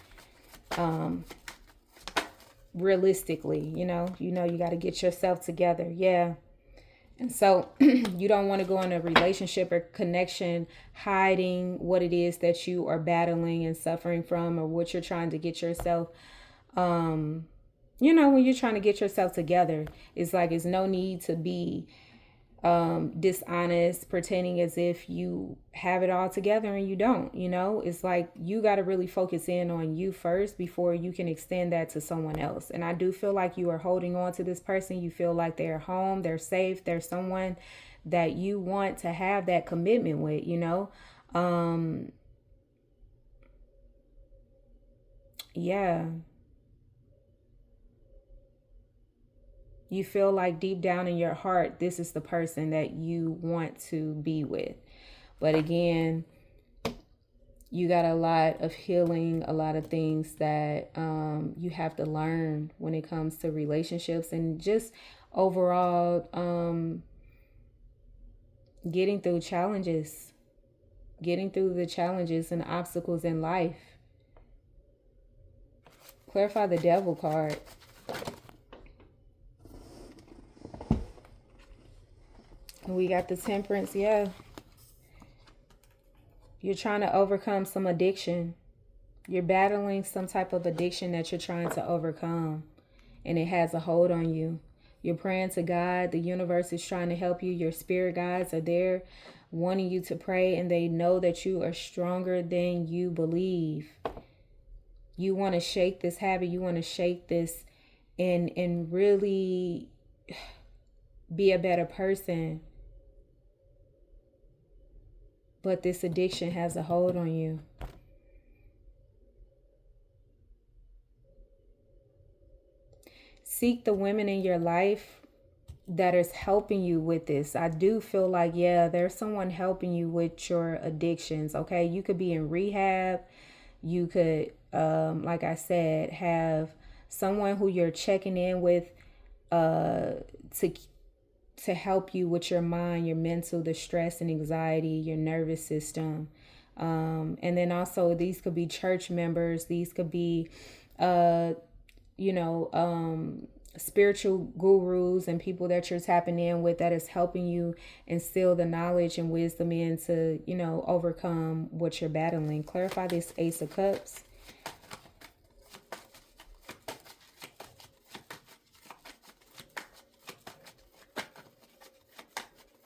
Realistically, you got to get yourself together. Yeah. And so you don't want to go in a relationship or connection hiding what it is that you are battling and suffering from, or what you're trying to get yourself, when you're trying to get yourself together, it's like it's no need to be dishonest, pretending as if you have it all together and you don't. It's like you got to really focus in on you first before you can extend that to someone else. And I do feel like you are holding on to this person. You feel like they're home, they're safe, they're someone that you want to have that commitment with. Yeah. You feel like deep down in your heart, this is the person that you want to be with. But again, you got a lot of healing, a lot of things that you have to learn when it comes to relationships and just overall getting through the challenges and obstacles in life. Clarify the Devil card. We got the Temperance. Yeah. You're trying to overcome some addiction. You're battling some type of addiction that you're trying to overcome, and it has a hold on you. You're praying to God. The universe is trying to help you. Your spirit guides are there wanting you to pray, and they know that you are stronger than you believe. You want to shake this habit. You want to shake this and really be a better person. But this addiction has a hold on you. Seek the women in your life that is helping you with this. I do feel like, yeah, there's someone helping you with your addictions. Okay, you could be in rehab. You could, like I said, have someone who you're checking in with to help you with your mind, your mental, the stress and anxiety, your nervous system. And then also these could be church members. These could be, uh, you know, spiritual gurus and people that you're tapping in with that is helping you instill the knowledge and wisdom in to, you know, overcome what you're battling. Clarify this Ace of Cups.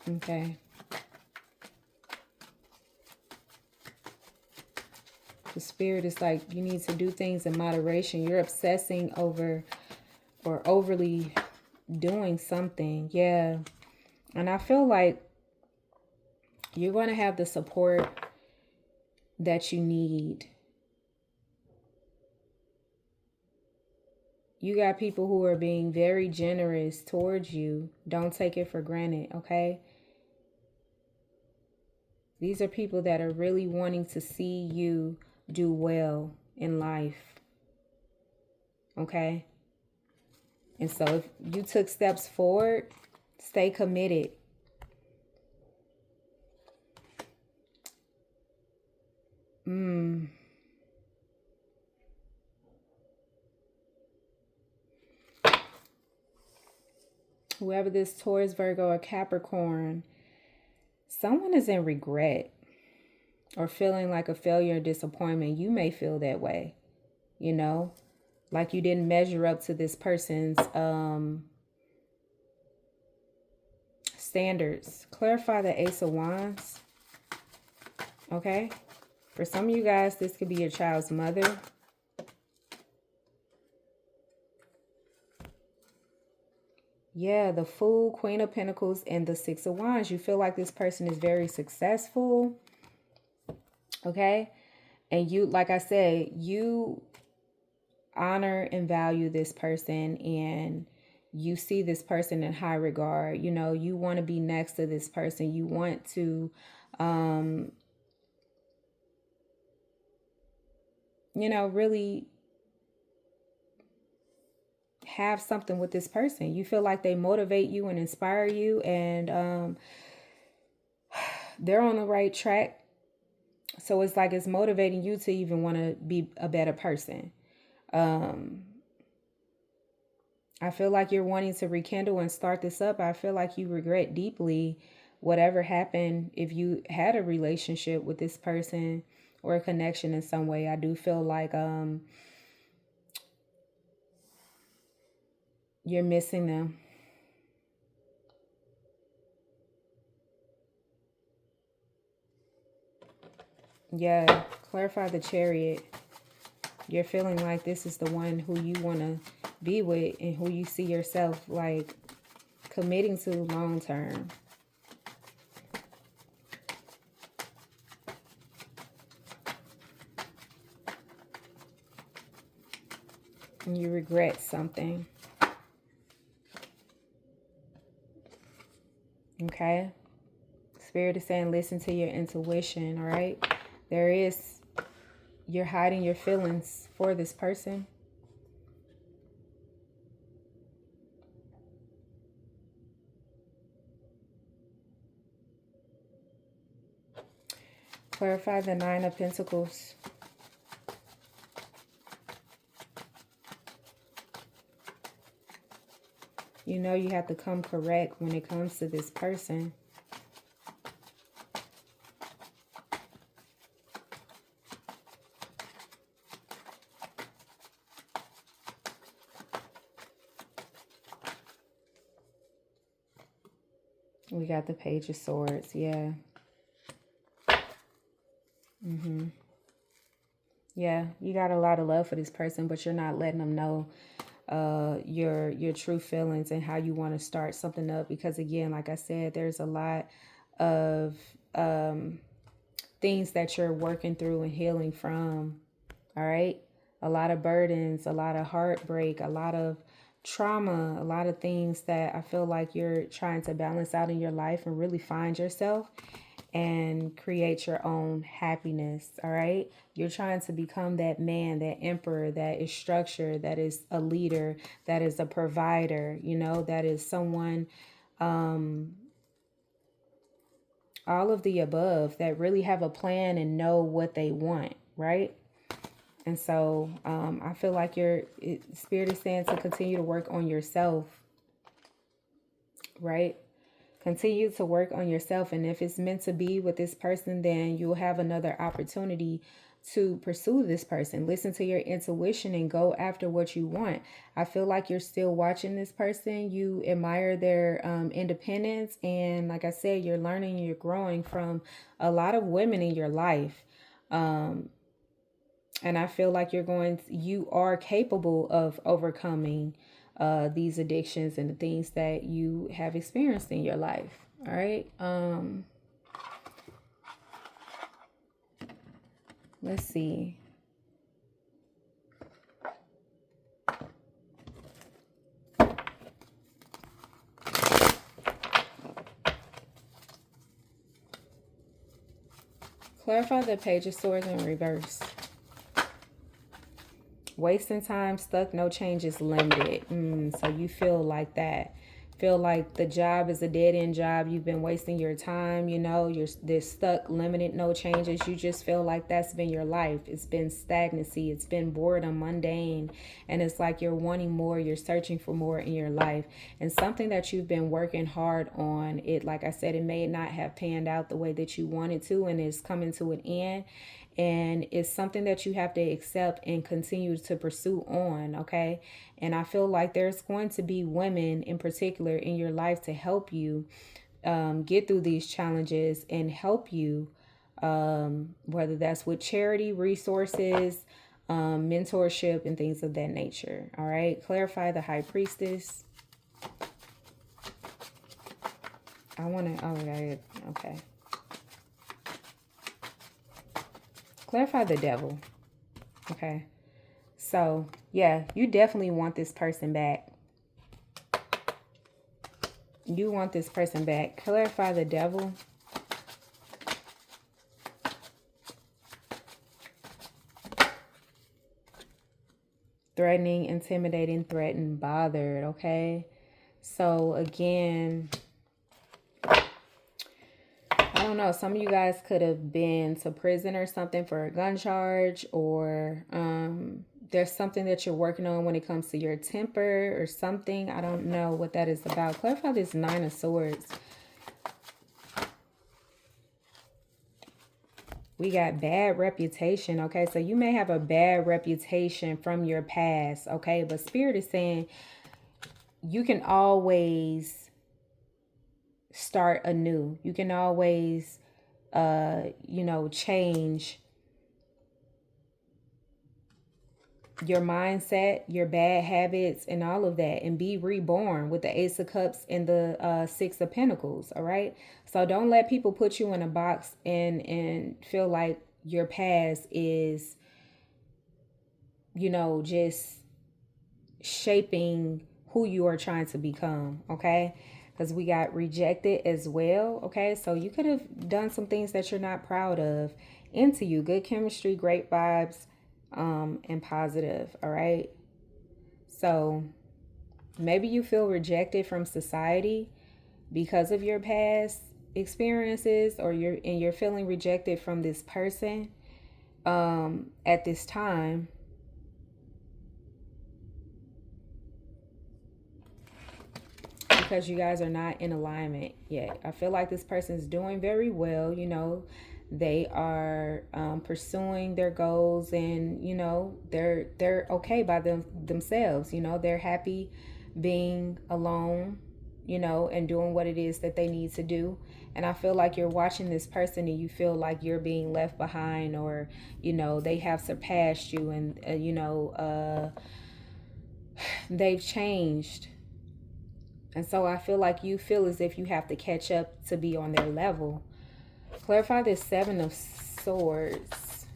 Okay. The spirit is like, you need to do things in moderation. You're obsessing over or overly doing something. Yeah. And I feel like you're going to have the support that you need. You got people who are being very generous towards you. Don't take it for granted, okay? These are people that are really wanting to see you do well in life, okay? And so if you took steps forward, stay committed. Whoever this Taurus, Virgo, or Capricorn, someone is in regret or feeling like a failure or disappointment. You may feel that way, you know, like you didn't measure up to this person's standards. Clarify the Ace of Wands. Okay. For some of you guys, this could be your child's mother. Yeah, the Fool, Queen of Pentacles, and the Six of Wands. You feel like this person is very successful. Okay. And you, like I said, you honor and value this person, and you see this person in high regard. You know, you want to be next to this person. You want to, you know, really have something with this person. You feel like they motivate you and inspire you, and they're on the right track. So it's like it's motivating you to even want to be a better person. I feel like you're wanting to rekindle and start this up. I feel like you regret deeply whatever happened if you had a relationship with this person or a connection in some way. I do feel like you're missing them. Yeah, clarify the Chariot. You're feeling like this is the one who you want to be with and who you see yourself like committing to long term. And you regret something. Okay? Spirit is saying listen to your intuition, all right? You're hiding your feelings for this person. Clarify the Nine of Pentacles. You know you have to come correct when it comes to this person. We got the Page of Swords, yeah. Yeah, you got a lot of love for this person, but you're not letting them know your true feelings and how you want to start something up. Because again, like I said, there's a lot of things that you're working through and healing from. All right. A lot of burdens, a lot of heartbreak, a lot of trauma, a lot of things that I feel like you're trying to balance out in your life and really find yourself and create your own happiness. All right. You're trying to become that man, that emperor that is structured, that is a leader, that is a provider, you know, that is someone all of the above, that really have a plan and know what they want, right? And so I feel like Spirit is saying to continue to work on yourself, right? Continue to work on yourself. And if it's meant to be with this person, then you'll have another opportunity to pursue this person. Listen to your intuition and go after what you want. I feel like you're still watching this person. You admire their independence. And like I said, you're learning, you're growing from a lot of women in your life. And I feel like you are capable of overcoming these addictions and the things that you have experienced in your life. All right. Let's see. Clarify the Page of Swords in reverse. Wasting time, stuck, no changes, limited. So you feel like that. Feel like the job is a dead-end job. You've been wasting your time, they're stuck, limited, no changes. You just feel like that's been your life. It's been stagnancy. It's been boredom, mundane. And it's like you're wanting more. You're searching for more in your life. And something that you've been working hard on, like I said, it may not have panned out the way that you wanted to, and it's coming to an end. And it's something that you have to accept and continue to pursue on, okay? And I feel like there's going to be women in particular in your life to help you get through these challenges and help you, whether that's with charity, resources, mentorship, and things of that nature, all right? Clarify the High Priestess. Okay. Clarify the Devil. Okay. So, yeah, you definitely want this person back. You want this person back. Clarify the Devil. Threatening, intimidating, threatened, bothered. Okay. So, again, I don't know, some of you guys could have been to prison or something for a gun charge, or there's something that you're working on when it comes to your temper or something. I don't know what that is about. Clarify this Nine of Swords. We got bad reputation, okay? So you may have a bad reputation from your past, okay? But Spirit is saying you can always start anew. You can always, change your mindset, your bad habits, and all of that, and be reborn with the Ace of Cups and the Six of Pentacles, all right? So don't let people put you in a box and feel like your past is, just shaping who you are trying to become, okay? Because we got rejected as well, okay? So you could have done some things that you're not proud of into you. Good chemistry, great vibes, and positive, all right? So maybe you feel rejected from society because of your past experiences, or you're feeling rejected from this person at this time. Because you guys are not in alignment yet. I feel like this person is doing very well. They are pursuing their goals, and they're okay by themselves. They're happy being alone, and doing what it is that they need to do. And I feel like you're watching this person and you feel like you're being left behind, or they have surpassed you, and they've changed. And so I feel like you feel as if you have to catch up to be on their level. Clarify this Seven of Swords.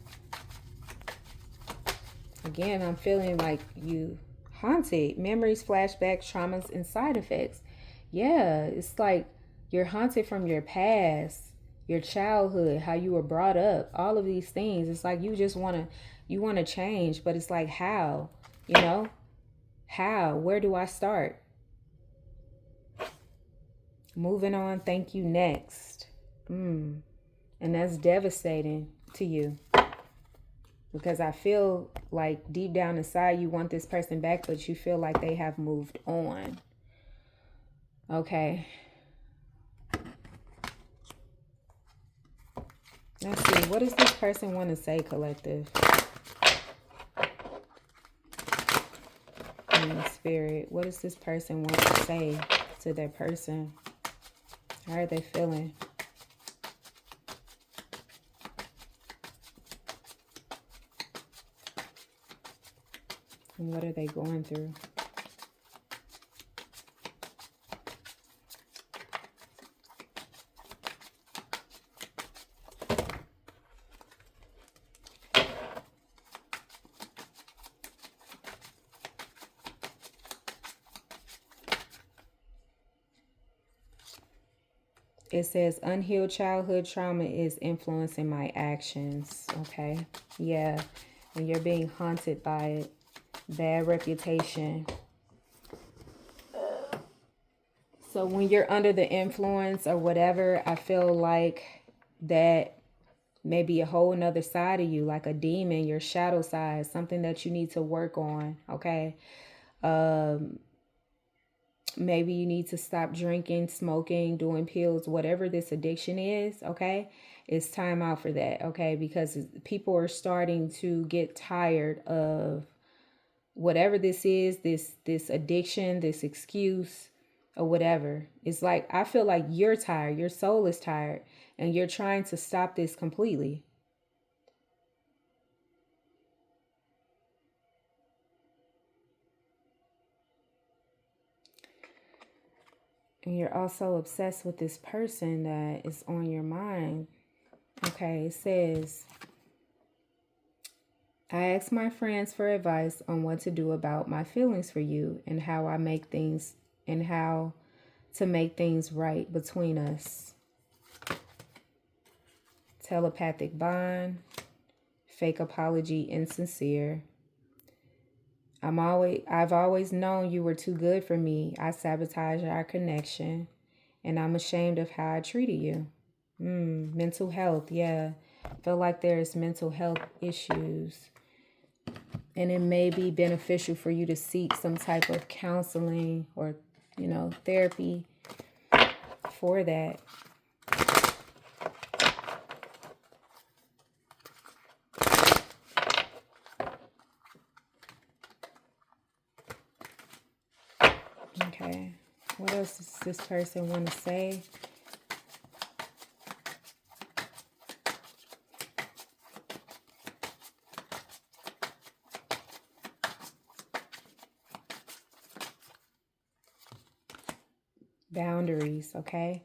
Again, I'm feeling like you haunted. Memories, flashbacks, traumas, and side effects. Yeah, it's like you're haunted from your past, your childhood, how you were brought up, all of these things. It's like you just want to change, but it's like how? How? Where do I start? Moving on. Thank you. Next. And that's devastating to you, because I feel like deep down inside you want this person back, but you feel like they have moved on. Okay. Let's see. What does this person want to say, collective? In the spirit, what does this person want to say to their person? How are they feeling? And what are they going through? It says unhealed childhood trauma is influencing my actions. Okay. Yeah. And you're being haunted by it. Bad reputation. So when you're under the influence or whatever, I feel like that may be a whole nother side of you, like a demon, your shadow side, something that you need to work on. Okay. Maybe you need to stop drinking, smoking, doing pills, whatever this addiction is, okay? It's time out for that, okay? Because people are starting to get tired of whatever this is, this addiction, this excuse, or whatever. It's like, I feel like you're tired, your soul is tired, and you're trying to stop this completely. And you're also obsessed with this person that is on your mind. Okay, it says, I ask my friends for advice on what to do about my feelings for you and how I make things and how to make things right between us. Telepathic bond, fake apology, insincere. I've always known you were too good for me. I sabotaged our connection and I'm ashamed of how I treated you. Mental health, yeah. I feel like there's mental health issues. And it may be beneficial for you to seek some type of counseling or, therapy for that. Okay. What else does this person want to say? Boundaries, okay?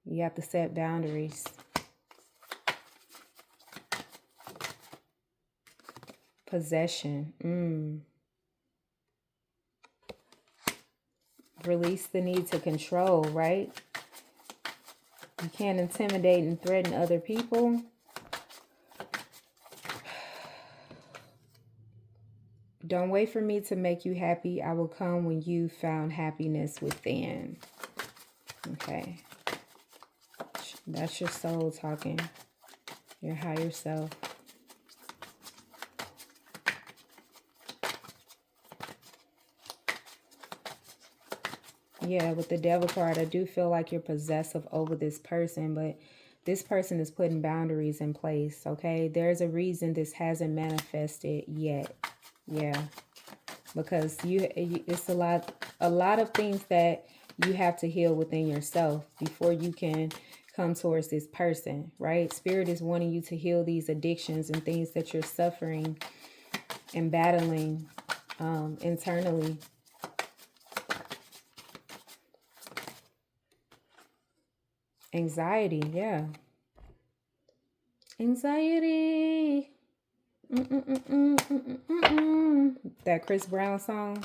You have to set boundaries. Possession. Release the need to control, right? You can't intimidate and threaten other people. Don't wait for me to make you happy. I will come when you found happiness within. Okay. That's your soul talking. Your higher self. Yeah, with the Devil card, I do feel like you're possessive over this person, but this person is putting boundaries in place, okay? There's a reason this hasn't manifested yet. Yeah. Because it's a lot of things that you have to heal within yourself before you can come towards this person, right? Spirit is wanting you to heal these addictions and things that you're suffering and battling internally. Anxiety, yeah. Anxiety. That Chris Brown song.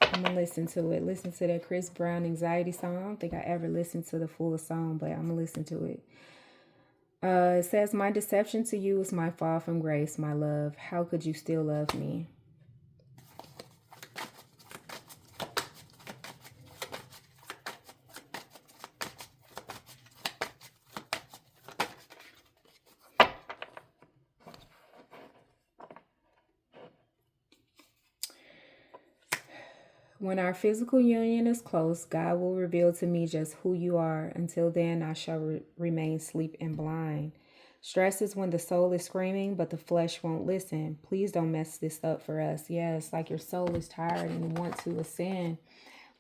I'm gonna listen to it. Listen to that Chris Brown Anxiety song. I don't think I ever listened to the full song, but I'm gonna listen to it. It says, my deception to you is my fall from grace, my love. How could you still love me? When our physical union is close, God will reveal to me just who you are. Until then, I shall remain asleep and blind. Stress is when the soul is screaming, but the flesh won't listen. Please don't mess this up for us. Yeah, it's like your soul is tired and want to ascend,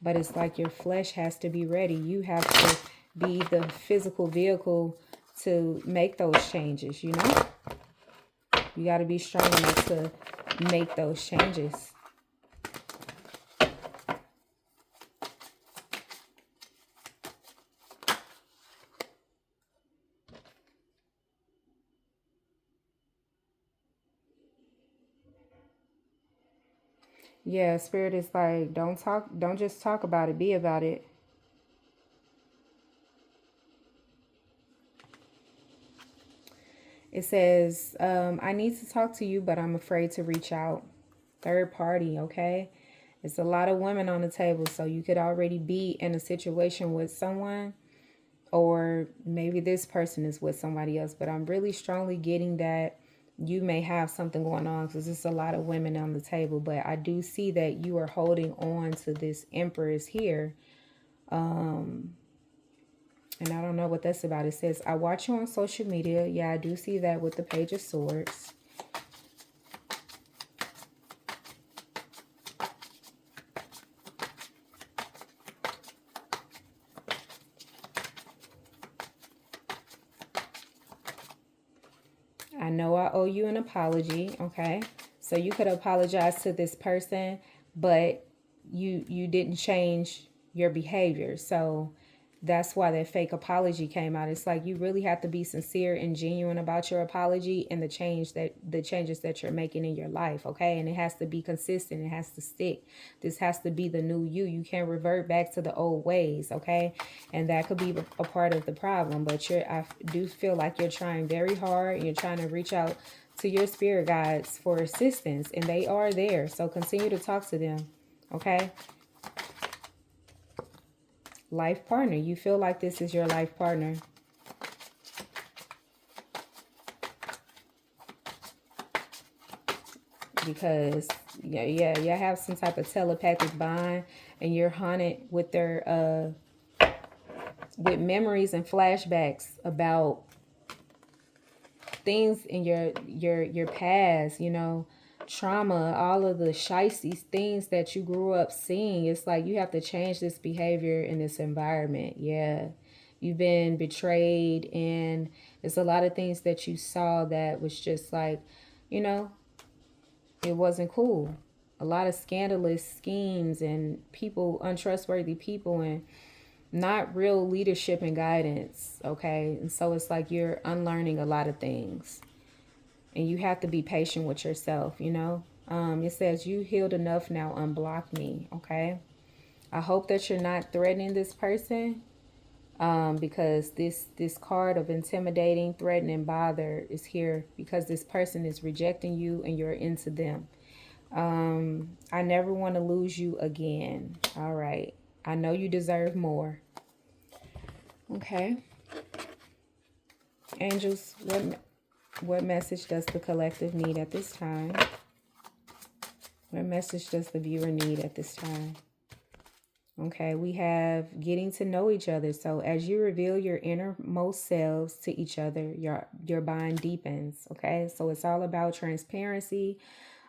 but it's like your flesh has to be ready. You have to be the physical vehicle to make those changes, you know? You got to be strong enough to make those changes. Yeah, spirit is like, don't just talk about it, be about it. It says, I need to talk to you, but I'm afraid to reach out. Third party, okay? It's a lot of women on the table, so you could already be in a situation with someone, or maybe this person is with somebody else, but I'm really strongly getting that you may have something going on because there's a lot of women on the table, but I do see that you are holding on to this Empress here. And I don't know what that's about. It says, I watch you on social media. Yeah, I do see that with the Page of Swords. I know I owe you an apology, okay? So you could apologize to this person, but you didn't change your behavior. So that's why that fake apology came out. It's like you really have to be sincere and genuine about your apology and the changes that you're making in your life, okay? And it has to be consistent. It has to stick. This has to be the new you. You can't revert back to the old ways, okay? And that could be a part of the problem. But I do feel like you're trying very hard. You're trying to reach out to your spirit guides for assistance, and they are there. So continue to talk to them, okay? Life partner. You feel like this is your life partner. Because you have some type of telepathic bond, and you're haunted with their with memories and flashbacks about things in your past, you know, trauma, all of the shiesty things that you grew up seeing. It's like you have to change this behavior in this environment. Yeah. You've been betrayed, and there's a lot of things that you saw that was just like, you know, it wasn't cool. A lot of scandalous schemes and people, untrustworthy people, and not real leadership and guidance, okay? And so it's like you're unlearning a lot of things. And you have to be patient with yourself, you know? It says, you healed enough, now unblock me, okay? I hope that you're not threatening this person, because this card of intimidating, threatening, bother is here because this person is rejecting you and you're into them. I never want to lose you again. All right. I know you deserve more. Okay. Angels, what message does the collective need at this time? What message does the viewer need at this time? Okay, we have getting to know each other. So as you reveal your innermost selves to each other, your bond deepens. Okay, so it's all about transparency,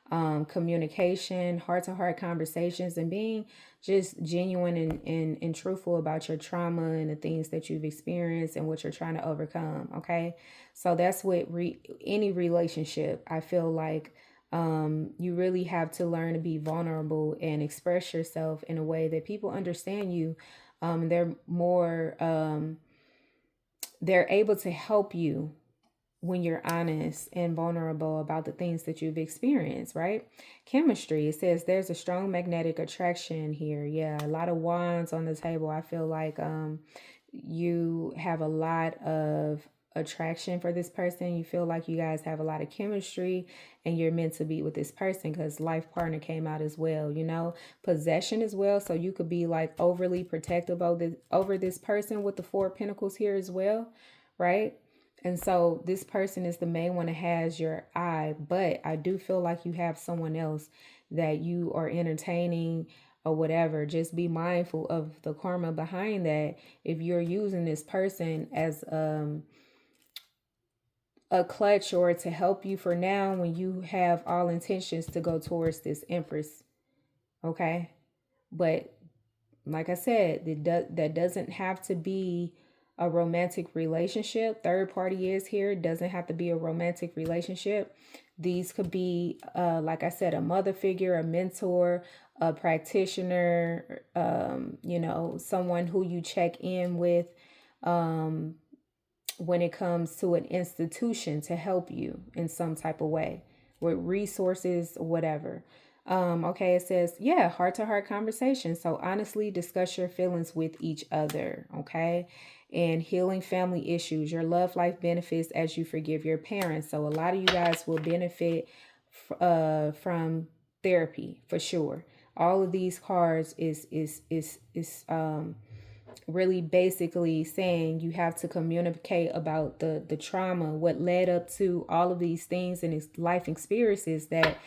communication, heart-to-heart conversations, and being just genuine and truthful about your trauma and the things that you've experienced and what you're trying to overcome. Okay, so that's what any relationship, I feel like, you really have to learn to be vulnerable and express yourself in a way that people understand you. They're more they're able to help you when you're honest and vulnerable about the things that you've experienced, right? Chemistry, it says there's a strong magnetic attraction here. Yeah, a lot of wands on the table. I feel like you have a lot of attraction for this person. You feel like you guys have a lot of chemistry and you're meant to be with this person, because life partner came out as well, you know, possession as well. So you could be like overly protective over this person with the Four of Pentacles here as well, right? And so this person is the main one that has your eye, but I do feel like you have someone else that you are entertaining or whatever. Just be mindful of the karma behind that. If you're using this person as a clutch or to help you for now, when you have all intentions to go towards this Empress, okay? But like I said, that doesn't have to be a romantic relationship. Third party is here. It doesn't have to be a romantic relationship. These could be, like I said, a mother figure, a mentor, a practitioner, you know, someone who you check in with when it comes to an institution to help you in some type of way with resources, whatever. Okay, it says, yeah, heart to heart conversation. So honestly, discuss your feelings with each other, okay? And healing family issues, your love life benefits as you forgive your parents. So a lot of you guys will benefit from therapy for sure. All of these cards is really basically saying you have to communicate about the trauma, what led up to all of these things and life experiences that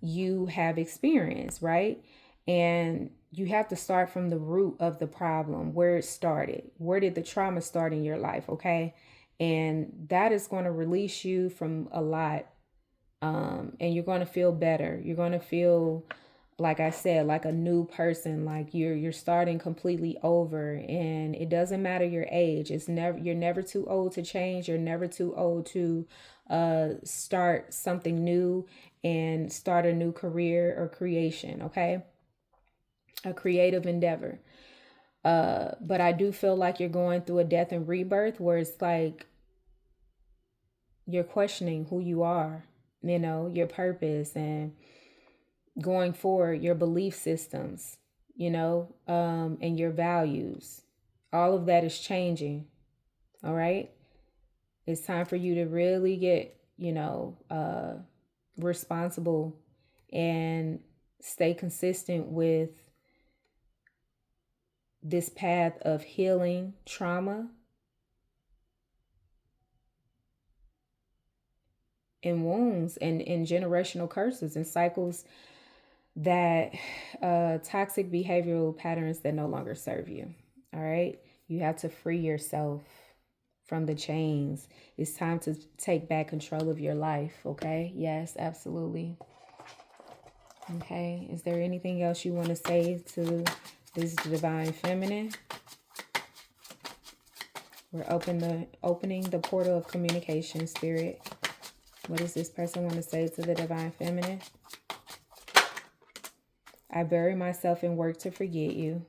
you have experienced, right? And you have to start from the root of the problem, where it started. Where did the trauma start in your life, okay? And that is going to release you from a lot. And you're going to feel better. You're going to feel, like I said, like a new person, like you're starting completely over. And it doesn't matter your age. You're never too old to change. You're never too old to start something new and start a new career or creation, okay? A creative endeavor. But I do feel like you're going through a death and rebirth where it's like you're questioning who you are, you know, your purpose, and going forward, your belief systems, you know, and your values. All of that is changing. All right. It's time for you to really get, you know, responsible and stay consistent with this path of healing trauma and wounds and generational curses and cycles that toxic behavioral patterns that no longer serve you. All right. You have to free yourself from the chains. It's time to take back control of your life. Okay. Yes, absolutely. Okay. Is there anything else you want to say to this divine feminine? We're opening the portal of communication, spirit. What does this person want to say to the divine feminine? I bury myself in work to forget you.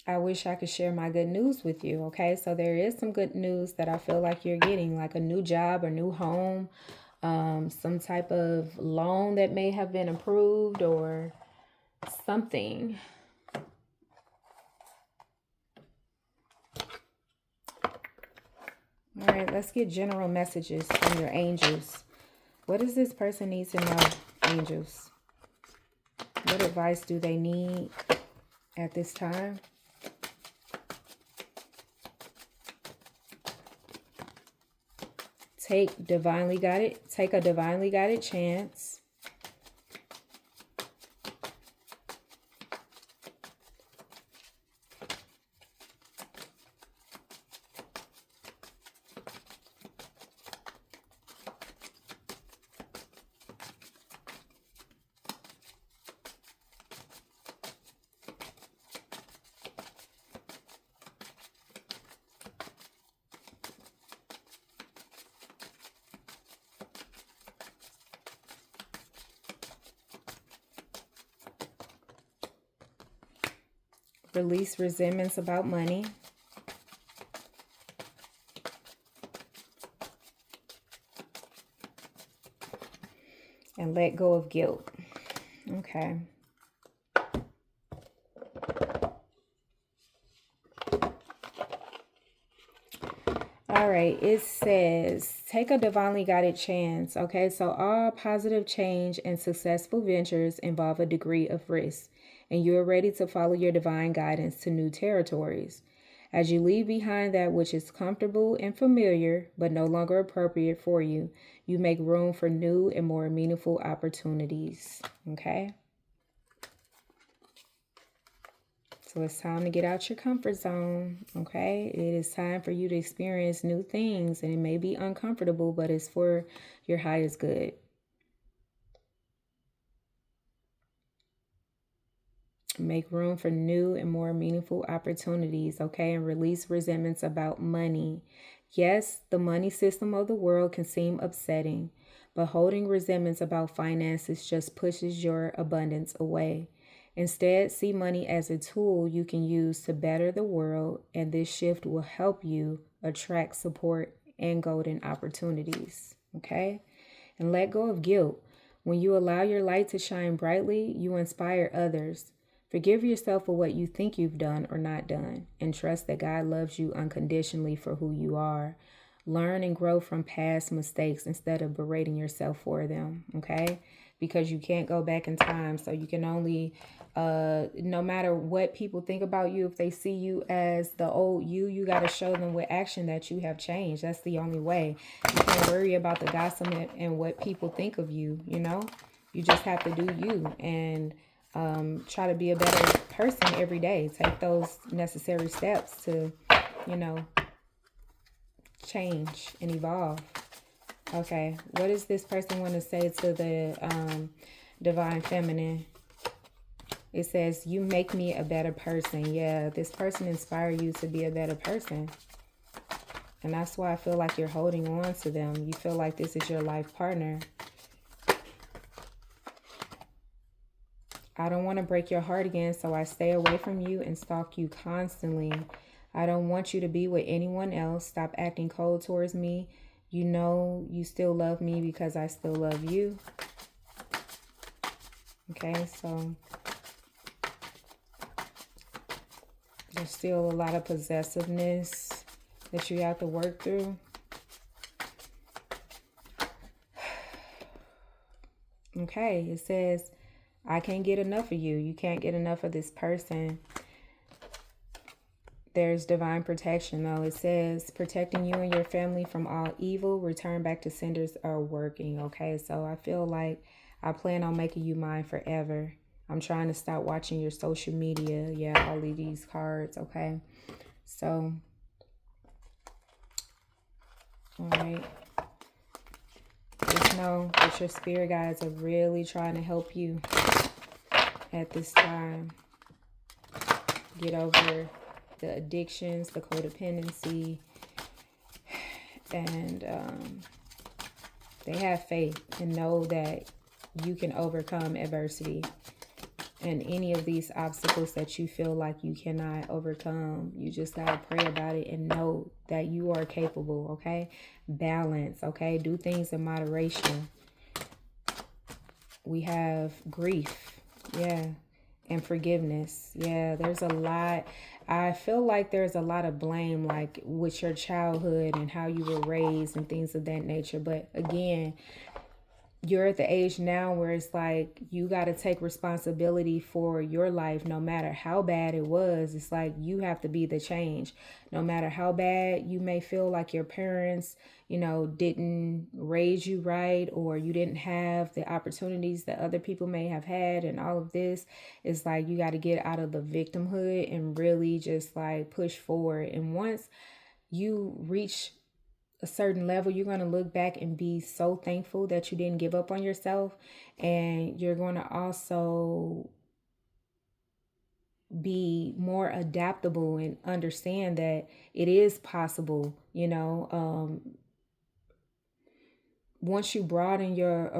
I wish I could share my good news with you. Okay, so there is some good news that I feel like you're getting, like a new job or new home, some type of loan that may have been approved or something. All right, let's get general messages from your angels. What does this person need to know, angels? What advice do they need at this time? Take a divinely guided chance. Release resentments about money. And let go of guilt. Okay. All right, it says, take a divinely guided chance. Okay, so all positive change and successful ventures involve a degree of risk, and you are ready to follow your divine guidance to new territories. As you leave behind that which is comfortable and familiar, but no longer appropriate for you, you make room for new and more meaningful opportunities. Okay. So it's time to get out your comfort zone, okay? It is time for you to experience new things, and it may be uncomfortable, but it's for your highest good. Make room for new and more meaningful opportunities, okay? And release resentments about money. Yes, the money system of the world can seem upsetting, but holding resentments about finances just pushes your abundance away. Instead, see money as a tool you can use to better the world, and this shift will help you attract support and golden opportunities. Okay? And let go of guilt. When you allow your light to shine brightly, you inspire others. Forgive yourself for what you think you've done or not done, and trust that God loves you unconditionally for who you are. Learn and grow from past mistakes instead of berating yourself for them, okay? Because you can't go back in time, so you can only no matter what people think about you, if they see you as the old you got to show them with action that you have changed. That's the only way. You can't worry about the gossip and what people think of you, you know? You just have to do you and try to be a better person every day. Take those necessary steps to, you know, change and evolve. Okay, what does this person want to say to the divine feminine? It says, you make me a better person. Yeah, this person inspires you to be a better person. And that's why I feel like you're holding on to them. You feel like this is your life partner. I don't want to break your heart again, so I stay away from you and stalk you constantly. I don't want you to be with anyone else. Stop acting cold towards me. You know you still love me because I still love you. Okay, so there's still a lot of possessiveness that you have to work through. Okay, it says, I can't get enough of you. You can't get enough of this person. There's divine protection, though. It says, protecting you and your family from all evil, return back to senders are working. Okay, so I feel like I plan on making you mine forever. I'm trying to stop watching your social media. Yeah, all of these cards. Okay, so all right. Just know that your spirit guides are really trying to help you at this time. Get over the addictions, the codependency, and they have faith and know that you can overcome adversity and any of these obstacles that you feel like you cannot overcome. You just gotta pray about it and know that you are capable. Okay, balance. Okay, do things in moderation. We have grief, yeah, and forgiveness. Yeah, there's a lot. I feel like there's a lot of blame, like with your childhood and how you were raised and things of that nature. But again, you're at the age now where it's like you got to take responsibility for your life. No matter how bad it was, it's like you have to be the change. No matter how bad you may feel like your parents, you know, didn't raise you right, or you didn't have the opportunities that other people may have had, and all of this, it's like you got to get out of the victimhood and really just like push forward. And once you reach a certain level, you're going to look back and be so thankful that you didn't give up on yourself. And you're going to also be more adaptable and understand that it is possible, you know. Once you broaden your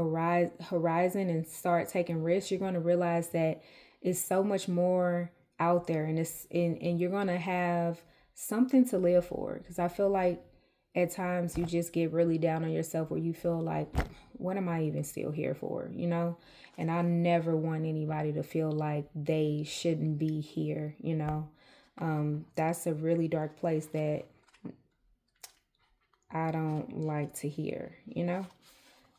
horizon and start taking risks, you're going to realize that it's so much more out there, and and you're gonna have something to live for. Because I feel like at times you just get really down on yourself, where you feel like, what am I even still here for, and I never want anybody to feel like they shouldn't be here. That's a really dark place that I don't like to hear.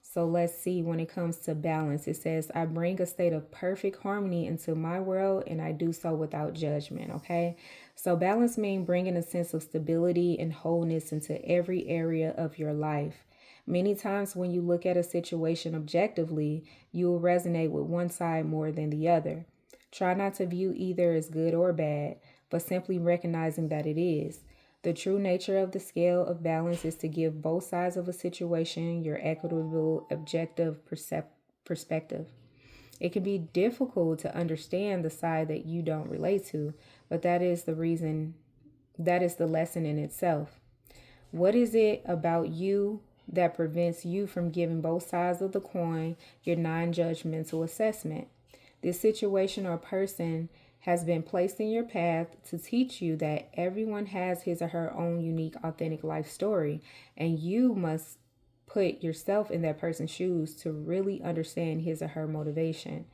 So let's see, when it comes to balance, it says, I bring a state of perfect harmony into my world, and I do so without judgment. Okay. So balance means bringing a sense of stability and wholeness into every area of your life. Many times when you look at a situation objectively, you will resonate with one side more than the other. Try not to view either as good or bad, but simply recognizing that it is. The true nature of the scale of balance is to give both sides of a situation your equitable, objective perspective. It can be difficult to understand the side that you don't relate to, but that is the reason, that is the lesson in itself. What is it about you that prevents you from giving both sides of the coin your non judgmental assessment? This situation or person has been placed in your path to teach you that everyone has his or her own unique, authentic life story, and you must put yourself in that person's shoes to really understand his or her motivation.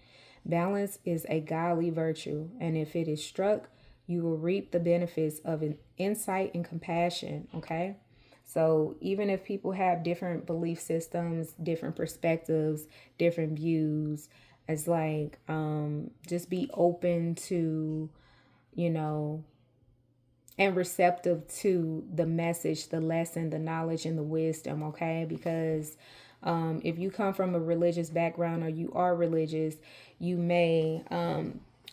Balance is a godly virtue, and if it is struck, you will reap the benefits of an insight and compassion. Okay. So even if people have different belief systems, different perspectives, different views, it's like, just be open to, you know, and receptive to the message, the lesson, the knowledge, and the wisdom. Okay. Because if you come from a religious background, or you are religious, you may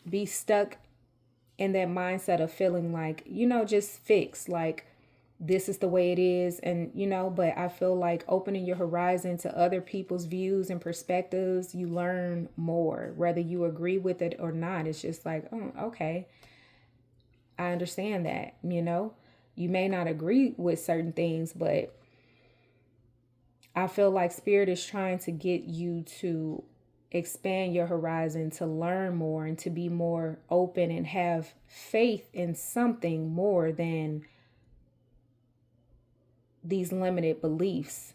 be stuck in that mindset of feeling like, just fixed, like this is the way it is. And, but I feel like opening your horizon to other people's views and perspectives, you learn more, whether you agree with it or not. It's just like, oh, okay, I understand that. You may not agree with certain things, but I feel like Spirit is trying to get you to expand your horizon, to learn more, and to be more open and have faith in something more than these limited beliefs.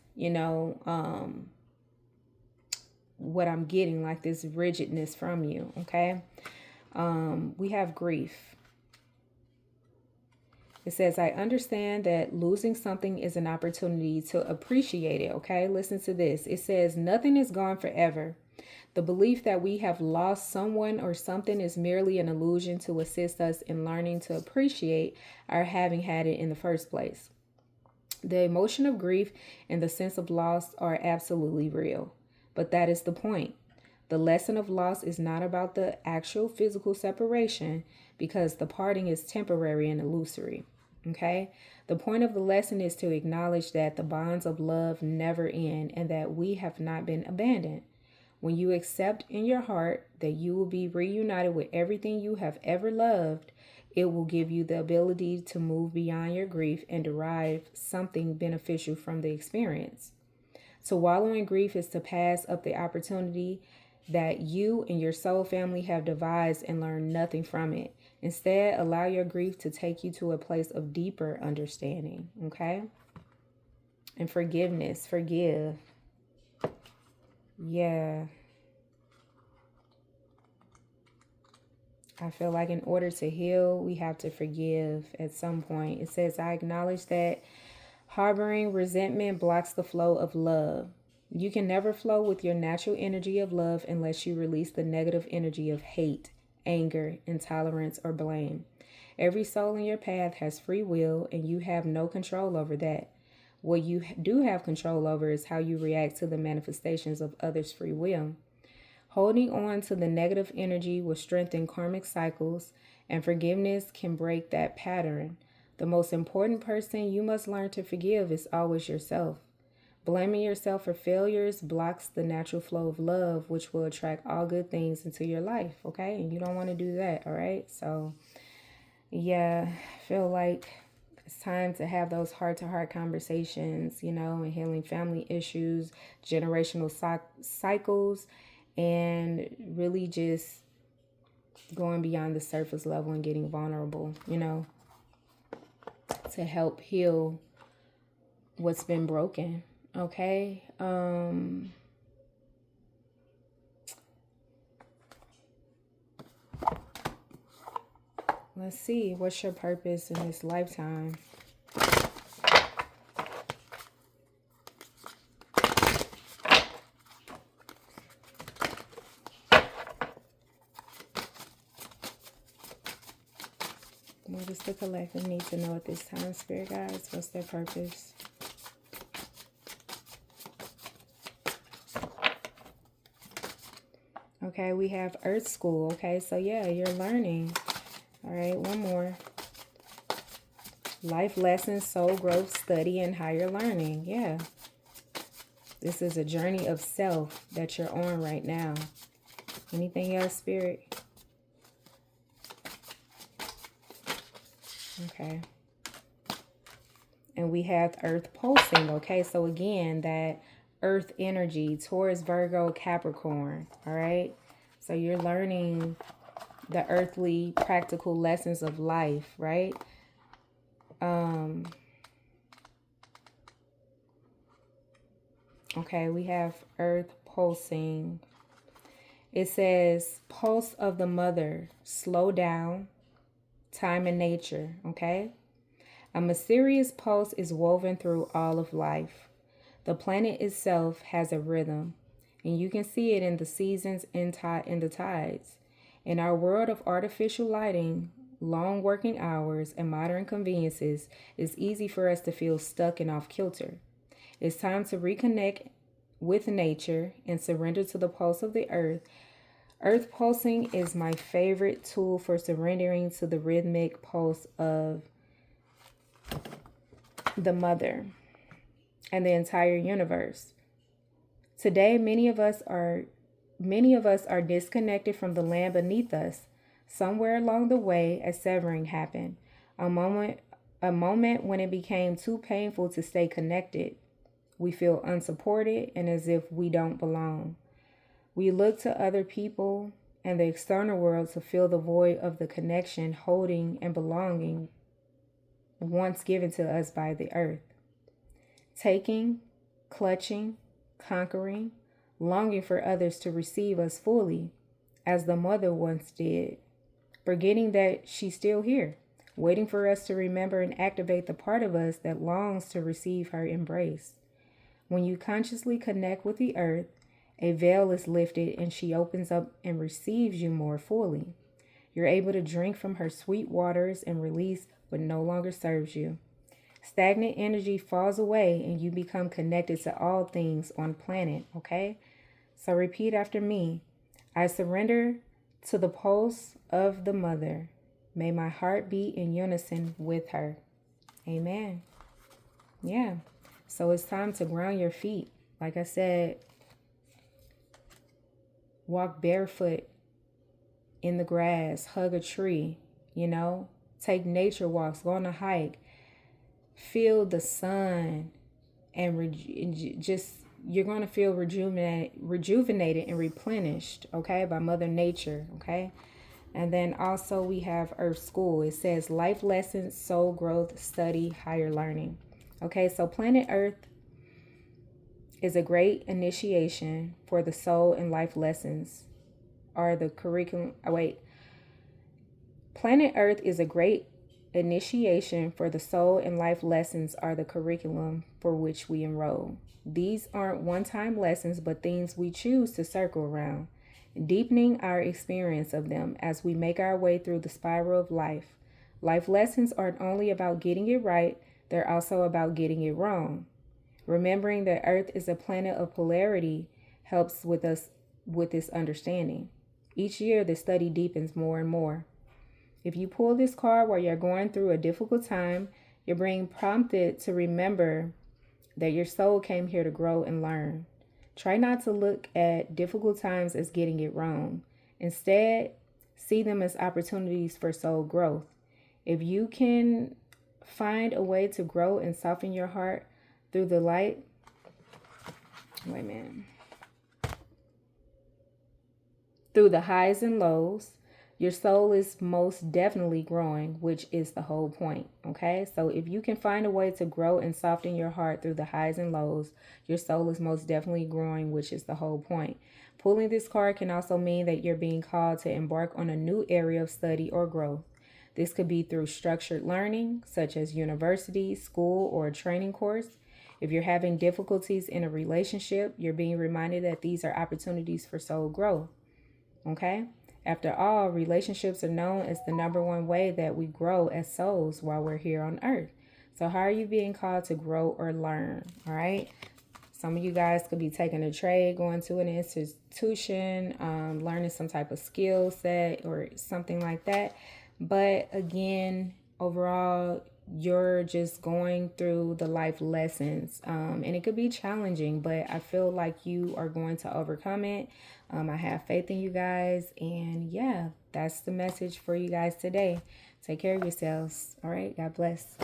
What I'm getting, like this rigidness from you. Okay. We have grief. It says, I understand that losing something is an opportunity to appreciate it. Okay, listen to this. It says, nothing is gone forever. The belief that we have lost someone or something is merely an illusion to assist us in learning to appreciate our having had it in the first place. The emotion of grief and the sense of loss are absolutely real, but that is the point. The lesson of loss is not about the actual physical separation, because the parting is temporary and illusory. Okay? The point of the lesson is to acknowledge that the bonds of love never end, and that we have not been abandoned. When you accept in your heart that you will be reunited with everything you have ever loved, it will give you the ability to move beyond your grief and derive something beneficial from the experience. To wallow in grief is to pass up the opportunity that you and your soul family have devised and learn nothing from it. Instead, allow your grief to take you to a place of deeper understanding. Okay? And forgiveness. Forgive. Yeah. I feel like in order to heal, we have to forgive at some point. It says, I acknowledge that harboring resentment blocks the flow of love. You can never flow with your natural energy of love unless you release the negative energy of hate, anger, intolerance, or blame. Every soul in your path has free will, and you have no control over that. What you do have control over is how you react to the manifestations of others' free will. Holding on to the negative energy will strengthen karmic cycles, and forgiveness can break that pattern. The most important person you must learn to forgive is always yourself. Blaming yourself for failures blocks the natural flow of love, which will attract all good things into your life, okay? And you don't want to do that, all right? So, yeah, I feel like it's time to have those heart-to-heart conversations, and healing family issues, generational cycles, and really just going beyond the surface level and getting vulnerable, to help heal what's been broken. Okay. Let's see. What's your purpose in this lifetime? What does the collective need to know at this time, Spirit guides? What's their purpose? Okay, we have Earth School. Okay, so yeah, you're learning. All right, one more. Life lessons, soul growth, study, and higher learning. Yeah. This is a journey of self that you're on right now. Anything else, Spirit? Okay. And we have Earth pulsing. Okay, so again, that Earth energy, Taurus, Virgo, Capricorn. All right. So you're learning the earthly practical lessons of life, right? Okay, we have Earth pulsing. It says, pulse of the mother, slow down, time and nature, okay? A mysterious pulse is woven through all of life. The planet itself has a rhythm, and you can see it in the seasons and the tides. In our world of artificial lighting, long working hours, and modern conveniences, it's easy for us to feel stuck and off kilter. It's time to reconnect with nature and surrender to the pulse of the earth. Earth pulsing is my favorite tool for surrendering to the rhythmic pulse of the mother and the entire universe. Today, many of us are disconnected from the land beneath us. Somewhere along the way, a severing happened. A moment when it became too painful to stay connected. We feel unsupported and as if we don't belong. We look to other people and the external world to fill the void of the connection, holding, and belonging once given to us by the earth. Taking, clutching, conquering, longing for others to receive us fully, as the mother once did, forgetting that she's still here, waiting for us to remember and activate the part of us that longs to receive her embrace. When you consciously connect with the earth, a veil is lifted and she opens up and receives you more fully. You're able to drink from her sweet waters and release what no longer serves you. Stagnant energy falls away and you become connected to all things on planet, okay? So repeat after me. I surrender to the pulse of the mother. May my heart beat in unison with her. Amen. Yeah. So it's time to ground your feet. Like I said, walk barefoot in the grass, hug a tree, take nature walks, go on a hike, feel the sun, and you're going to feel rejuvenated and replenished, okay, by Mother Nature, okay? And then also we have Earth School. It says life lessons, soul growth, study, higher learning. Okay, so planet Earth is a great initiation for the soul and life lessons are the curriculum. Planet Earth is a great initiation for the soul and life lessons are the curriculum for which we enroll. These aren't one-time lessons, but things we choose to circle around, deepening our experience of them as we make our way through the spiral of life. Life lessons aren't only about getting it right, they're also about getting it wrong. Remembering that Earth is a planet of polarity helps with us with this understanding. Each year, the study deepens more and more. If you pull this card while you're going through a difficult time, you're being prompted to remember that your soul came here to grow and learn. Try not to look at difficult times as getting it wrong. Instead, see them as opportunities for soul growth. If you can find a way to grow and soften your heart through the light, through the highs and lows, Your soul is most definitely growing, which is the whole point. Okay. So if you can find a way to grow and soften your heart through the highs and lows, your soul is most definitely growing, which is the whole point. Pulling this card can also mean that you're being called to embark on a new area of study or growth. This could be through structured learning, such as university, school, or a training course. If you're having difficulties in a relationship, you're being reminded that these are opportunities for soul growth. Okay? After all, relationships are known as the number one way that we grow as souls while we're here on earth. So, how are you being called to grow or learn? All right? Some of you guys could be taking a trade, going to an institution, learning some type of skill set or something like that. But again, overall, you're just going through the life lessons. And it could be challenging, but I feel like you are going to overcome it. I have faith in you guys. And yeah, that's the message for you guys today. Take care of yourselves. All right. God bless.